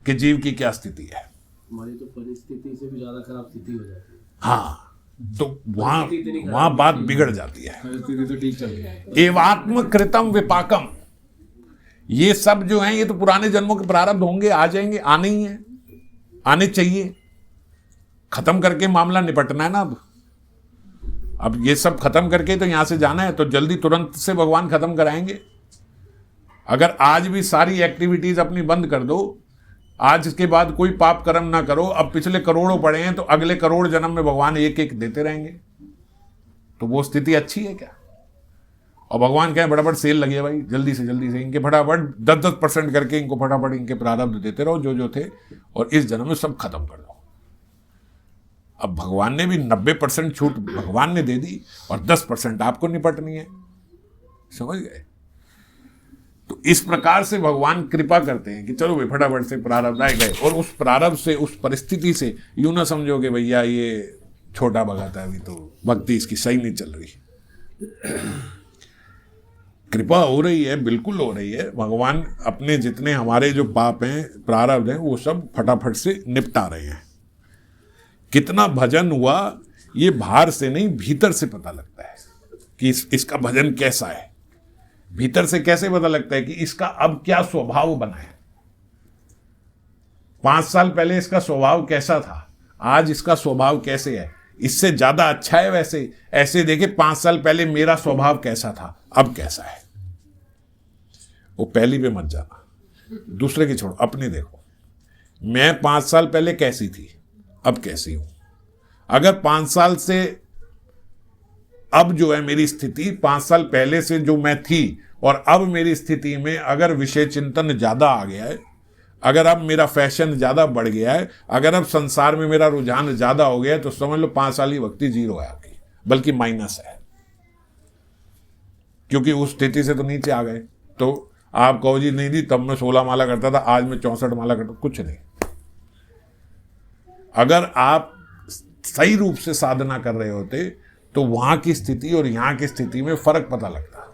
कि जीव की क्या स्थिति है। हमारी तो परिस्थिति से भी ज्यादा खराब स्थिति हो जाती है। हाँ, तो वहां बात बिगड़ जाती है। परिस्थिति तो ठीक चल रही है। एवात्म कृतम विपाकम, ये सब जो है ये तो पुराने जन्मों के प्रारब्ध होंगे, आ जाएंगे, आने ही है, आने चाहिए। खत्म करके मामला निपटना है ना। अब ये सब खत्म करके तो यहां से जाना है, तो जल्दी तुरंत से भगवान खत्म कराएंगे। अगर आज भी सारी एक्टिविटीज अपनी बंद कर दो, आज के बाद कोई पाप कर्म ना करो, अब पिछले करोड़ों पड़े हैं तो अगले करोड़ जन्म में भगवान एक एक देते रहेंगे, तो वो स्थिति अच्छी है क्या? और भगवान कहें बड़ा सेल लगे भाई, जल्दी से इनके फटाफट 10% करके इनको फटाफट इनके प्रारब्ध देते रहो जो थे, और इस जन्म में सब खत्म कर दो। अब भगवान ने भी 90% छूट भगवान ने दे दी और 10% आपको निपटनी है, समझ गए? तो इस प्रकार से भगवान कृपा करते हैं कि चलो भाई फटाफट से प्रारब्ध आए गए, और उस प्रारब्ध से, उस परिस्थिति से यूं ना समझो कि भैया ये छोटा भगत है, अभी तो भक्ति इसकी सही नहीं चल रही। कृपा हो रही है, बिल्कुल हो रही है। भगवान अपने जितने हमारे जो पाप हैं, प्रारब्ध हैं, वो सब फटाफट से निपटा रहे हैं। कितना भजन हुआ ये बाहर से नहीं, भीतर से पता लगता है कि इसका भजन कैसा है। भीतर से कैसे पता लगता है कि इसका अब क्या स्वभाव बना है। 5 साल पहले इसका स्वभाव कैसा था, आज इसका स्वभाव कैसे है, इससे ज्यादा अच्छा है वैसे। ऐसे देखे 5 साल पहले मेरा स्वभाव कैसा था, अब कैसा है। वो पहली पे मत जाना, दूसरे की छोड़ो, अपनी देखो। मैं 5 साल पहले कैसी थी, अब कैसी हूं। अगर 5 साल से अब जो है मेरी स्थिति 5 साल पहले से जो मैं थी और अब मेरी स्थिति में अगर विषय चिंतन ज्यादा आ गया है, अगर अब मेरा फैशन ज्यादा बढ़ गया है, अगर अब संसार में मेरा रुझान ज्यादा हो गया है, तो समझ लो 5 साल ही भक्ति 0 है आपकी, बल्कि माइनस है। क्योंकि उस स्थिति से तो नीचे आ गए। तो आप कहो जी नहीं दी, तब मैं 16 माला करता था, आज मैं 64 माला करता, कुछ नहीं। अगर आप सही रूप से साधना कर रहे होते तो वहां की स्थिति और यहां की स्थिति में फर्क पता लगता।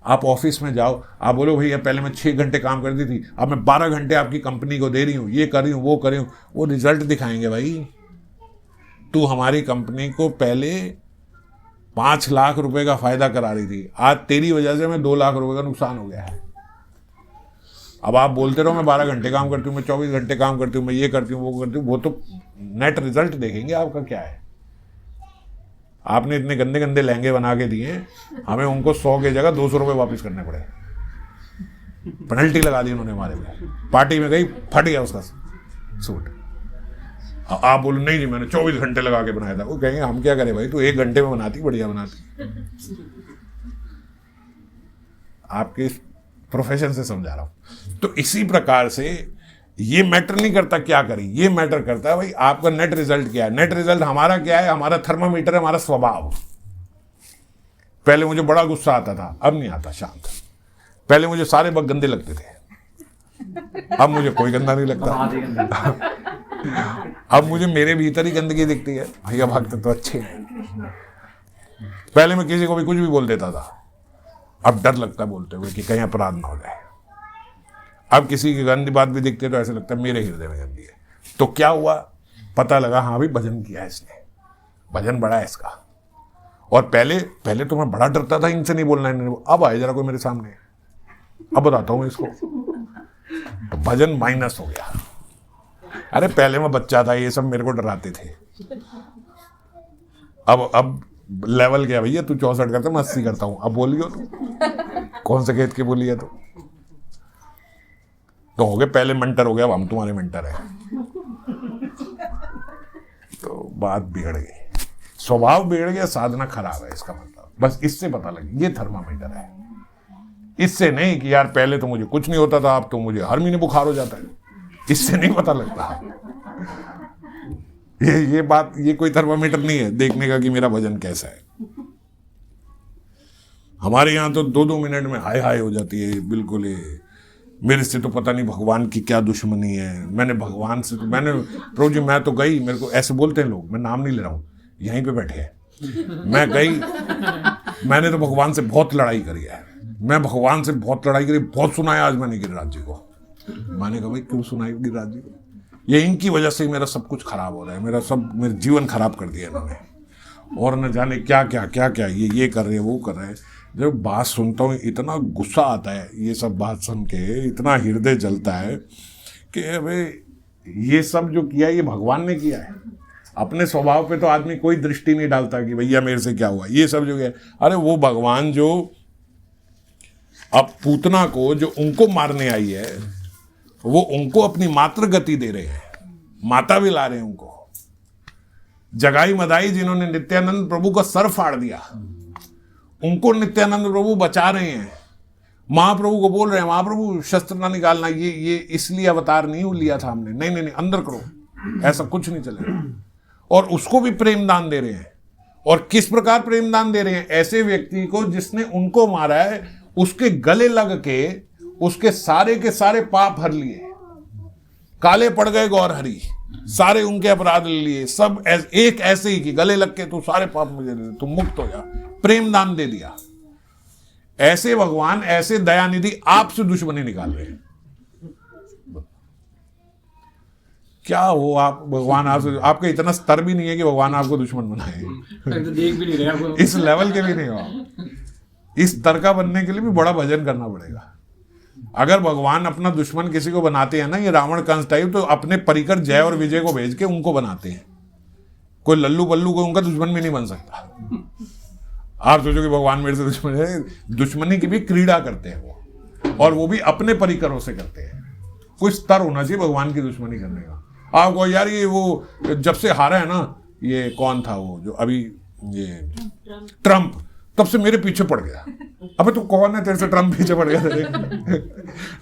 आप ऑफिस में जाओ, आप बोलो भैया पहले मैं 6 घंटे काम करती थी, अब मैं 12 घंटे आपकी कंपनी को दे रही हूं, ये कर रही हूं, वो कर रही हूं, वो रिजल्ट दिखाएंगे भाई। तू हमारी कंपनी को पहले 5 लाख रुपए का फायदा करा रही थी, आज तेरी वजह से मैं 2 लाख रुपए का नुकसान हो गया है। अब आप बोलते रहो मैं 12 घंटे काम करती हूँ, मैं 24 घंटे काम करती हूँ, मैं ये करती हूँ, वो करती हूँ, वो तो नेट रिजल्ट देखेंगे आपका क्या है। आपने इतने गंदे गंदे लहंगे बना के दिए, हमें उनको 100 की जगह 200 रुपये वापस करने पड़े। पेनल्टी लगा दी उन्होंने हमारे पे। पार्टी में गई, फट गया उसका सूट। आप बोलो नहीं जी मैंने 24 घंटे लगा के बनाया था। वो कहेंगे हम क्या करें भाई, तू 1 घंटे में बनाती, बढ़िया बनाती। आपके प्रोफेशन से समझा रहा हूं। तो इसी प्रकार से ये मैटर नहीं करता क्या करी, ये मैटर करता है भाई आपका नेट रिजल्ट क्या है। नेट रिजल्ट हमारा क्या है, हमारा थर्मामीटर है, हमारा स्वभाव। पहले मुझे बड़ा गुस्सा आता था, अब नहीं आता, शांत। पहले मुझे सारे बग गंदे लगते थे, अब मुझे कोई गंदा नहीं लगता। अब मुझे मेरे भीतर ही गंदगी दिखती है, भैया भक्त तो अच्छे हैं। पहले मैं किसी को भी कुछ भी बोल देता था, अब डर लगता है बोलते हुए कि कहीं अपराध ना हो जाए। अब किसी की गंदी बात भी दिखती है तो ऐसा लगता है मेरे हृदय में गंदी है। तो क्या हुआ, पता लगा हाँ भी भजन किया है इसने, भजन बड़ा है इसका। और पहले तो मैं बड़ा डरता था, इनसे नहीं बोलना है। अब आए जरा कोई मेरे सामने, अब बताता हूँ इसको। तो भजन माइनस हो गया। अरे पहले मैं बच्चा था, ये सब मेरे को डराते थे। अब लेवल गया भैया, तू 64 करता, मैं 80 करता हूँ। अब बोलियो तू कौन से खेत की बोली है? तो हो गए पहले मेंटर हो गया, अब हम तुम्हारे मेंटर है। तो बात बिगड़ गई, स्वभाव बिगड़ गया, साधना खराब है, इसका मतलब बस इससे पता लगे। ये थर्मामीटर है, इससे नहीं कि यार पहले तो मुझे कुछ नहीं होता था, अब तो मुझे हर महीने बुखार हो जाता है, इससे नहीं पता लगता। ये बात, ये कोई थर्मामीटर नहीं है देखने का कि मेरा वजन कैसा है। हमारे यहाँ तो 2-2 मिनट में हाय हाय हो जाती है बिल्कुल। ये मेरे से तो पता नहीं भगवान की क्या दुश्मनी है। मैंने भगवान से तो प्रभु जी मैं तो गई, मेरे को ऐसे बोलते हैं लोग, मैं नाम नहीं ले रहा हूँ, यहीं पे बैठे हैं, मैं गई, मैंने तो भगवान से बहुत लड़ाई करी है, मैं भगवान से बहुत लड़ाई करी, बहुत सुनाया आज मैंने गिरिराज जी को। मैंने कहा भाई क्यों सुनाई गिरिराज जी को? ये इनकी वजह से मेरा सब कुछ खराब हो रहा है, मेरा जीवन खराब कर दिया इन्होंने, और न जाने क्या क्या ये कर रहे हैं, वो कर रहे हैं। जब बात सुनता हूँ इतना गुस्सा आता है, ये सब बात सुन के इतना हृदय जलता है कि अबे ये सब जो किया ये भगवान ने किया है। अपने स्वभाव पे तो आदमी कोई दृष्टि नहीं डालता कि भैया मेरे से क्या हुआ। ये सब जो है, अरे वो भगवान जो अब पूतना को जो उनको मारने आई है, वो उनको अपनी मातृ गति दे रहे हैं, माता भी ला रहे हैं उनको। जगाई मदाई जिन्होंने नित्यानंद प्रभु का सर फाड़ दिया, उनको नित्यानंद प्रभु बचा रहे हैं। महाप्रभु को बोल रहे हैं, महाप्रभु शस्त्र ना निकालना, ये इसलिए अवतार नहीं लिया था हमने, नहीं अंदर करो, ऐसा कुछ नहीं चलेगा। और उसको भी प्रेम दान दे रहे हैं। और किस प्रकार प्रेम दान दे रहे हैं? ऐसे व्यक्ति को जिसने उनको मारा है, उसके गले लग के उसके सारे के सारे पाप हर लिए, काले पड़ गए गौर हरी, सारे उनके अपराध ले लिए, सब एक ऐसे ही कि गले लग के तू सारे पाप मुझे दे, तू मुक्त हो जा, प्रेम दान दे दिया। ऐसे भगवान, ऐसे दयानिधि आपसे दुश्मनी निकाल रहे हैं। क्या हो आप, भगवान आपसे, आपका इतना स्तर भी नहीं है कि भगवान आपको दुश्मन बनाए, तो देख भी नहीं रहे आपको। इस लेवल के भी नहीं हो। इस स्तर का बनने के लिए भी बड़ा भजन करना पड़ेगा। अगर भगवान अपना दुश्मन किसी को बनाते हैं ना, ये रावण कंस टाइप, तो अपने परिकर जय और विजय को भेज के उनको बनाते हैं। कोई लल्लू पल्लू को उनका दुश्मन भी नहीं बन सकता। आप सोचो कि भगवान मेरे से दुश्मन है, दुश्मनी की भी क्रीड़ा करते हैं वो, और वो भी अपने परिकरों से करते हैं। कोई स्तर होना चाहिए भगवान की दुश्मनी करने का। आपको यार ये वो जब से हारा है ना, ये कौन था वो जो अभी ये ट्रम्प, तब से मेरे पीछे पड़ गया। अबे तू कौन है, तेरे से ट्रम्प पीछे पड़ गया तेरे?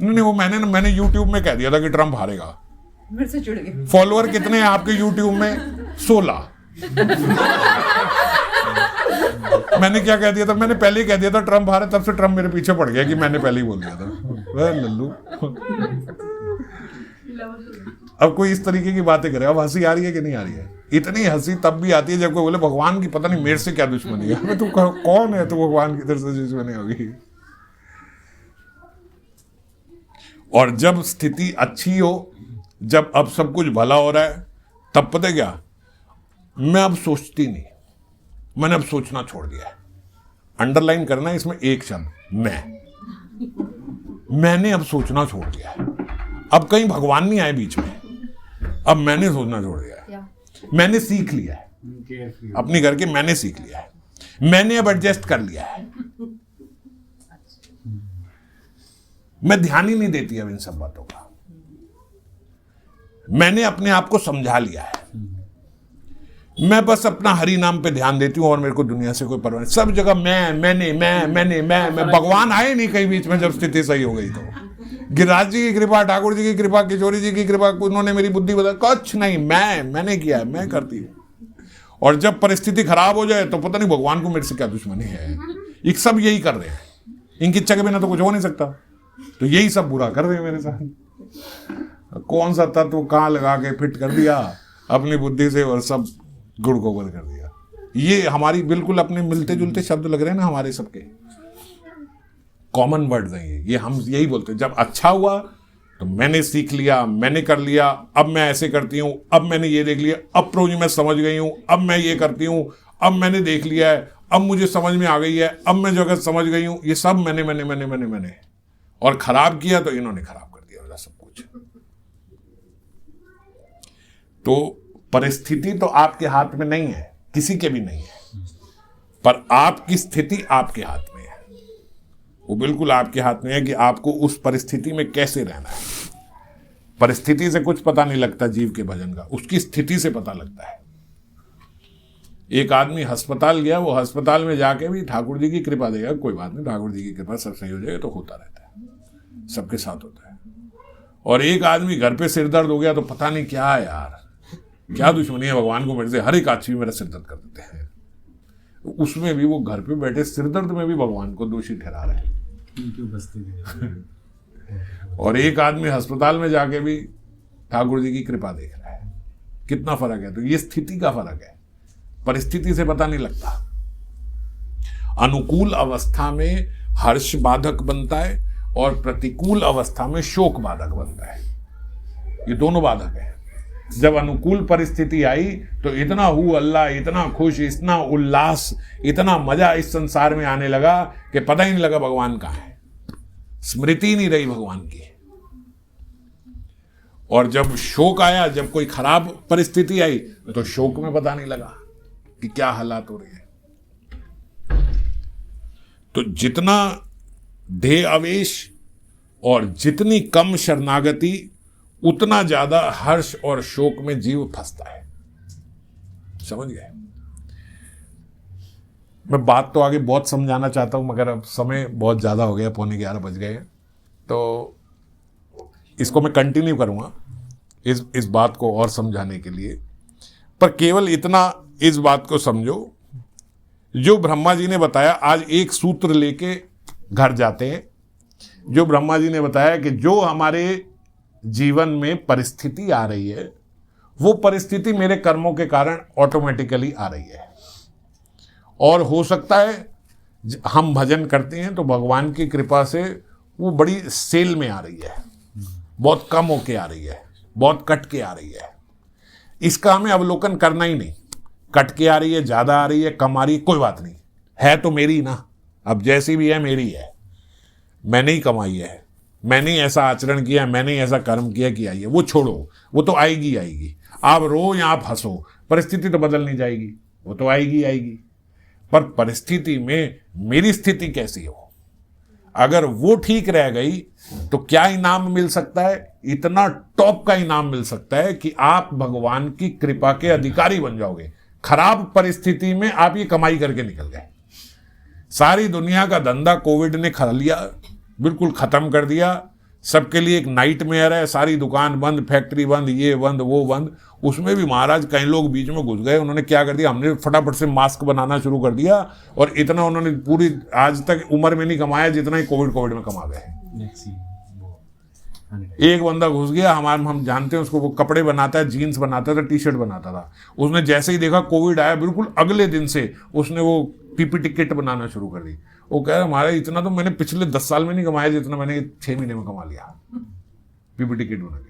नहीं वो मैंने यूट्यूब में कह दिया था कि ट्रम्प हारेगा। मेरे से जुड़ गए। फॉलोअर कितने हैं आपके यूट्यूब में? 16। मैंने क्या कह दिया था? मैंने पहले ही कह दिया था ट्रम्प हारे, तब से ट्रम्प मेरे पीछे पड़ गया कि मैंने पहले ही बोल दिया था। वह लल्लू। अब कोई इस तरीके की बातें करे। अब हंसी आ रही है कि नहीं आ रही है? इतनी हंसी तब भी आती है जब कोई बोले भगवान की पता नहीं मेरे से क्या दुश्मनी है। तू कौन है, तू भगवान की तरफ से दुश्मनी होगी? और जब स्थिति अच्छी हो, जब अब सब कुछ भला हो रहा है, तब पता है क्या, मैं अब सोचती नहीं, मैंने अब सोचना छोड़ दिया है। अंडरलाइन करना है इसमें एक शब्द, मैंने अब सोचना छोड़ दिया है। अब कहीं भगवान नहीं आए बीच में, अब मैंने सोचना छोड़ दिया है। मैंने सीख लिया है अपनी घर के, मैंने सीख लिया है, मैंने अब एडजस्ट कर लिया है। मैं ध्यान ही नहीं देती अब इन सब बातों का। मैंने अपने आप को समझा लिया है। मैं बस अपना हरि नाम पे ध्यान देती हूं और मेरे को दुनिया से कोई परवाह नहीं। सब जगह मैं भगवान आए नहीं कहीं बीच में जब स्थिति सही हो गई तो। गिरिराज जी की कृपा, ठाकुर जी की कृपा, किशोरी जी की कृपा, उन्होंने मेरी बुद्धि बदल, कुछ नहीं, मैंने किया है, मैं करती हूँ। और जब परिस्थिति खराब हो जाए तो पता नहीं भगवान को मेरे से क्या दुश्मनी है। ये सब यही कर रहे हैं, इनकी इच्छा के बिना तो कुछ हो नहीं सकता। तो यही सब बुरा कर रहे हैं मेरे साथ। कौन सा तत्व कहाँ लगा के फिट कर दिया अपनी बुद्धि से और सब गुड़ गोबर कर दिया। ये हमारी बिल्कुल अपने मिलते जुलते शब्द लग रहे हैं ना, हमारे सबके कॉमन वर्ड्स हैं ये हम यही बोलते हैं। जब अच्छा हुआ तो मैंने सीख लिया, मैंने कर लिया, अब मैं ऐसे करती हूँ, अब मैंने ये देख लिया, अब प्रोजी मैं समझ गई हूँ, अब मैं ये करती हूँ, अब मैंने देख लिया है, अब मुझे समझ में आ गई है, अब मैं जगत समझ गई हूँ। ये सब मैंने और खराब किया तो इन्होंने खराब कर दिया सब कुछ। तो परिस्थिति तो आपके हाथ में नहीं है, किसी के भी नहीं है, पर आपकी स्थिति आपके हाथ में है। वो बिल्कुल आपके हाथ में है कि आपको उस परिस्थिति में कैसे रहना है। परिस्थिति से कुछ पता नहीं लगता जीव के भजन का, उसकी स्थिति से पता लगता है। एक आदमी अस्पताल गया, वो अस्पताल में जाके भी ठाकुर जी की कृपा देगा, कोई बात नहीं, ठाकुर जी की कृपा सब सही हो जाएगा, तो होता रहता है, सबके साथ होता है। और एक आदमी घर पे सिर दर्द हो गया तो पता नहीं क्या है यार, क्या दुश्मनी है भगवान को मेरे से, हर एक आदमी मेरा सिर दर्द कर देते हैं। उसमें भी वो घर पे बैठे सिर दर्द में भी भगवान को दोषी ठहरा रहे हैं। क्यों बसते और एक आदमी अस्पताल में जाके भी ठाकुर जी की कृपा देख रहा है। कितना फर्क है। तो ये स्थिति का फर्क है, परिस्थिति से पता नहीं लगता। अनुकूल अवस्था में हर्ष बाधक बनता है और प्रतिकूल अवस्था में शोक बाधक बनता है। ये दोनों बाधक है। जब अनुकूल परिस्थिति आई तो इतना हु अल्लाह, इतना खुश, इतना उल्लास, इतना मजा इस संसार में आने लगा कि पता ही नहीं लगा भगवान कहाँ है, स्मृति नहीं रही भगवान की। और जब शोक आया, जब कोई खराब परिस्थिति आई तो शोक में पता नहीं लगा कि क्या हालात हो रहे हैं। तो जितना ध्येय आवेश और जितनी कम शरणागति, उतना ज्यादा हर्ष और शोक में जीव फंसता है। समझ गए? मैं बात तो आगे बहुत समझाना चाहता हूं, मगर अब समय बहुत ज्यादा हो गया, 11:45 बज गए, तो इसको मैं कंटिन्यू करूंगा इस बात को और समझाने के लिए। पर केवल इतना इस बात को समझो, जो ब्रह्मा जी ने बताया, आज एक सूत्र लेके घर जाते हैं। जो ब्रह्मा जी ने बताया कि जो हमारे जीवन में परिस्थिति आ रही है, वो परिस्थिति मेरे कर्मों के कारण ऑटोमेटिकली आ रही है। और हो सकता है हम भजन करते हैं तो भगवान की कृपा से वो बड़ी सेल में आ रही है, बहुत कम होके आ रही है, बहुत कट के आ रही है। इसका हमें अवलोकन करना ही नहीं। कट के आ रही है, ज्यादा आ रही है, कम आ रही है, कोई बात नहीं, है तो मेरी ना। अब जैसी भी है मेरी है, मैंने ही कमाई है, मैंने ही ऐसा आचरण किया, मैंने ही ऐसा कर्म किया कि आई है। वो छोड़ो, वो तो आएगी आएगी। आप रो या आप हंसो, परिस्थिति तो बदल नहीं जाएगी, वो तो आएगी आएगी। पर परिस्थिति में मेरी स्थिति कैसी हो, अगर वो ठीक रह गई तो क्या इनाम मिल सकता है? इतना टॉप का इनाम मिल सकता है कि आप भगवान की कृपा के अधिकारी बन जाओगे। खराब परिस्थिति में आप ये कमाई करके निकल गए। सारी दुनिया का धंधा कोविड ने खा लिया, बिल्कुल खत्म कर दिया। सबके लिए एक नाइटमेयर है, सारी दुकान बंद, फैक्ट्री बंद, ये बंद, वो बंद। उसमें भी महाराज कई लोग बीच में घुस गए। उन्होंने क्या कर दिया, हमने फटाफट से मास्क बनाना शुरू कर दिया और इतना उन्होंने पूरी आज तक उम्र में नहीं कमाया जितना ही कोविड में कमा गए। एक बंदा घुस गया, हम जानते हैं उसको, वो कपड़े बनाता है, जीन्स बनाता था, टी शर्ट बनाता था। उसने जैसे ही देखा कोविड आया, बिल्कुल अगले दिन से उसने वो पीपीटी किट बनाना शुरू कर दी। वो कह रहा हमारा इतना तो मैंने पिछले 10 साल में नहीं कमाया जितना मैंने 6 महीने में कमा लिया पीपीटी किट बना के।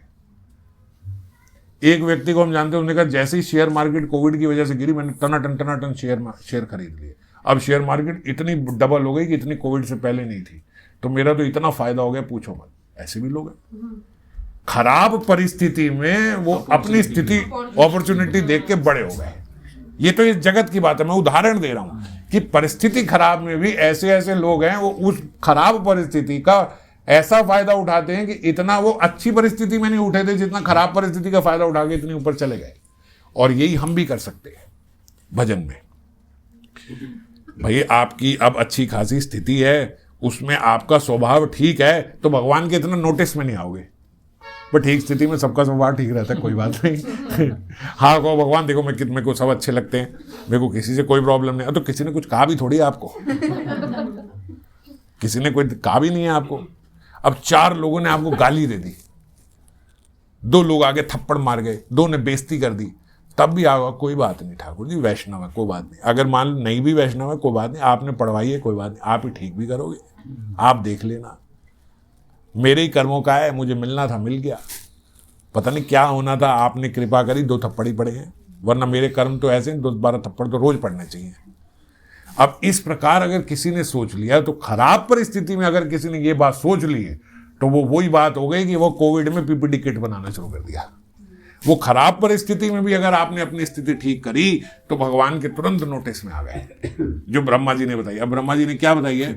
एक व्यक्ति को हम जानते हैं, उसने कहा जैसे ही शेयर मार्केट कोविड की वजह से गिरी, मैंने टनाटन शेयर खरीद लिए। अब शेयर मार्केट इतनी डबल हो गई कि इतनी कोविड से पहले नहीं थी, तो मेरा तो इतना फायदा हो गया पूछो मत। ऐसे भी लोग हैं। खराब परिस्थिति में वो अपनी स्थिति अपॉर्चुनिटी देख के बड़े हो गए। ये तो इस जगत की बात है, मैं उदाहरण दे रहा हूं कि परिस्थिति खराब में भी ऐसे ऐसे लोग हैं, वो उस खराब परिस्थिति का ऐसा फायदा उठाते हैं कि इतना वो अच्छी परिस्थिति में नहीं उठे थे जितना खराब परिस्थिति का फायदा उठा के इतने ऊपर चले गए। और यही हम भी कर सकते हैं भजन में। भाई आपकी अब अच्छी खासी स्थिति है, उसमें आपका स्वभाव ठीक है, तो भगवान के इतना नोटिस में नहीं आओगे। पर ठीक स्थिति में सबका स्वभाव ठीक रहता है, कोई बात नहीं। हाँ कहो भगवान देखो मेरे को सब अच्छे लगते हैं, मेरे को किसी से कोई प्रॉब्लम नहीं है। तो किसी ने कुछ कहा भी थोड़ी है आपको, किसी ने कोई कहा भी नहीं है आपको। अब 4 लोगों ने आपको गाली दे दी, 2 लोग आगे थप्पड़ मार गए, 2 ने बेइज्जती कर दी, तब भी आगा कोई बात नहीं ठाकुर जी, वैष्णव है कोई बात नहीं। अगर मान लो नहीं भी वैष्णव है कोई बात नहीं, आपने पढ़वाई है कोई बात नहीं, आप ही ठीक भी करोगे, आप देख लेना। मेरे ही कर्मों का है, मुझे मिलना था मिल गया, पता नहीं क्या होना था, आपने कृपा करी 2 थप्पड़ ही पड़े हैं, वरना मेरे कर्म तो ऐसे 10-12 थप्पड़ तो रोज पड़ने चाहिए। अब इस प्रकार अगर किसी ने सोच लिया, तो खराब परिस्थिति में अगर किसी ने ये बात सोच ली तो वो वही बात हो गई कि वो कोविड में पीपीटी किट बनाना शुरू कर दिया। वो खराब परिस्थिति में भी अगर आपने अपनी स्थिति ठीक करी तो भगवान के तुरंत नोटिस में आ गए, जो ब्रह्मा जी ने बताई। अब ब्रह्मा जी ने क्या बताई है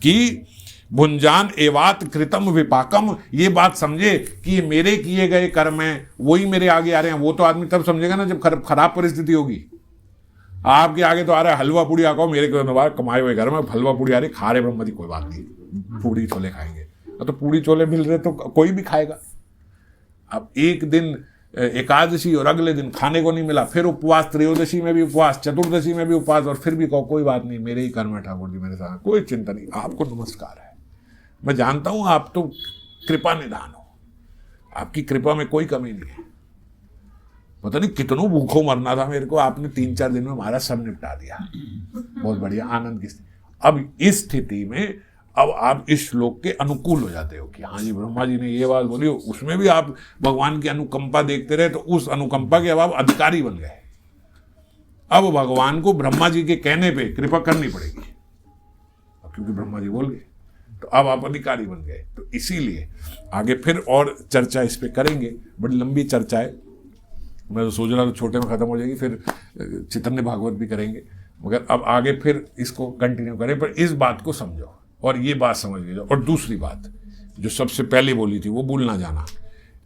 कि भुंजान एवात कृतम विपाकम, ये बात समझे कि ये मेरे किए गए कर्म हैं, वही मेरे आगे आ रहे हैं। वो तो आदमी तब समझेगा ना जब खराब परिस्थिति होगी। आपके आगे तो आ रहा है हलवा पूड़ी, आको मेरे कमाए हुए घर में हलवा पूड़ी आ रही, खा रहे ब्रह्मा जी, कोई बात नहीं, पूड़ी छोले खाएंगे। तो पूड़ी छोले मिल रहे तो कोई भी खाएगा। अब एक दिन एकादशी और अगले दिन खाने को नहीं मिला, फिर उपवास, त्रयोदशी में भी उपवास, चतुर्दशी में भी उपवास, और फिर भी कहो कोई बात नहीं, मेरे ही कर्म है ठाकुर जी, मेरे साथ कोई चिंता नहीं, आपको नमस्कार है। मैं जानता हूं आप तो कृपा निधान हो, आपकी कृपा में कोई कमी नहीं है। पता नहीं कितनों भूखों मरना था मेरे को, आपने 3-4 दिन में हमारा सब निपटा दिया। बहुत बढ़िया, आनंद की स्थिति। अब इस स्थिति में अब आप इस श्लोक के अनुकूल हो जाते हो कि हाँ जी ब्रह्मा जी ने ये बात बोली, उसमें भी आप भगवान की अनुकंपा देखते रहे, तो उस अनुकंपा के अब आप अधिकारी बन गए। अब भगवान को ब्रह्मा जी के कहने पे कृपा करनी पड़ेगी, क्योंकि ब्रह्मा जी बोल गए, तो अब आप अधिकारी बन गए। तो इसीलिए आगे फिर और चर्चा इस पे करेंगे, बड़ी लंबी चर्चा है। मैं तो सोच रहा था छोटे में खत्म हो जाएगी, फिर चैतन्य भागवत भी करेंगे, मगर अब आगे फिर इसको कंटिन्यू करें। पर इस बात को समझो और ये बात समझ लीजिए। और दूसरी बात जो सबसे पहले बोली थी वो भूल ना जाना,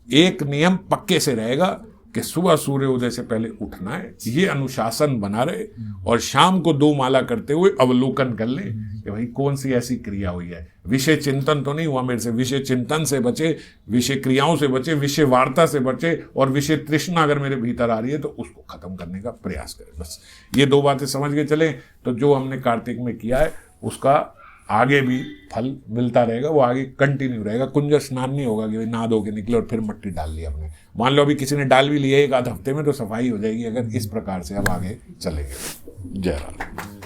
एक नियम पक्के से रहेगा कि सुबह सूर्योदय से पहले उठना है, ये अनुशासन बना रहे, और शाम को 2 माला करते हुए अवलोकन कर ले कि भाई कौन सी ऐसी क्रिया हुई है। विषय चिंतन तो नहीं हुआ मेरे से, विषय चिंतन से बचे, विषय क्रियाओं से बचे, विषय वार्ता से बचे, और विषय तृष्णा अगर मेरे भीतर आ रही है तो उसको खत्म करने का प्रयास करें। बस ये 2 बातें समझ के चलें तो जो हमने कार्तिक में किया है उसका आगे भी फल मिलता रहेगा, वो आगे कंटिन्यू रहेगा। कुंज स्नान नहीं होगा कि नहा धो के निकले और फिर मट्टी डाल ली हमने। मान लो अभी किसी ने डाल भी लिया 1 आध हफ्ते में, तो सफाई हो जाएगी अगर इस प्रकार से अब आगे चलेंगे। जय राम।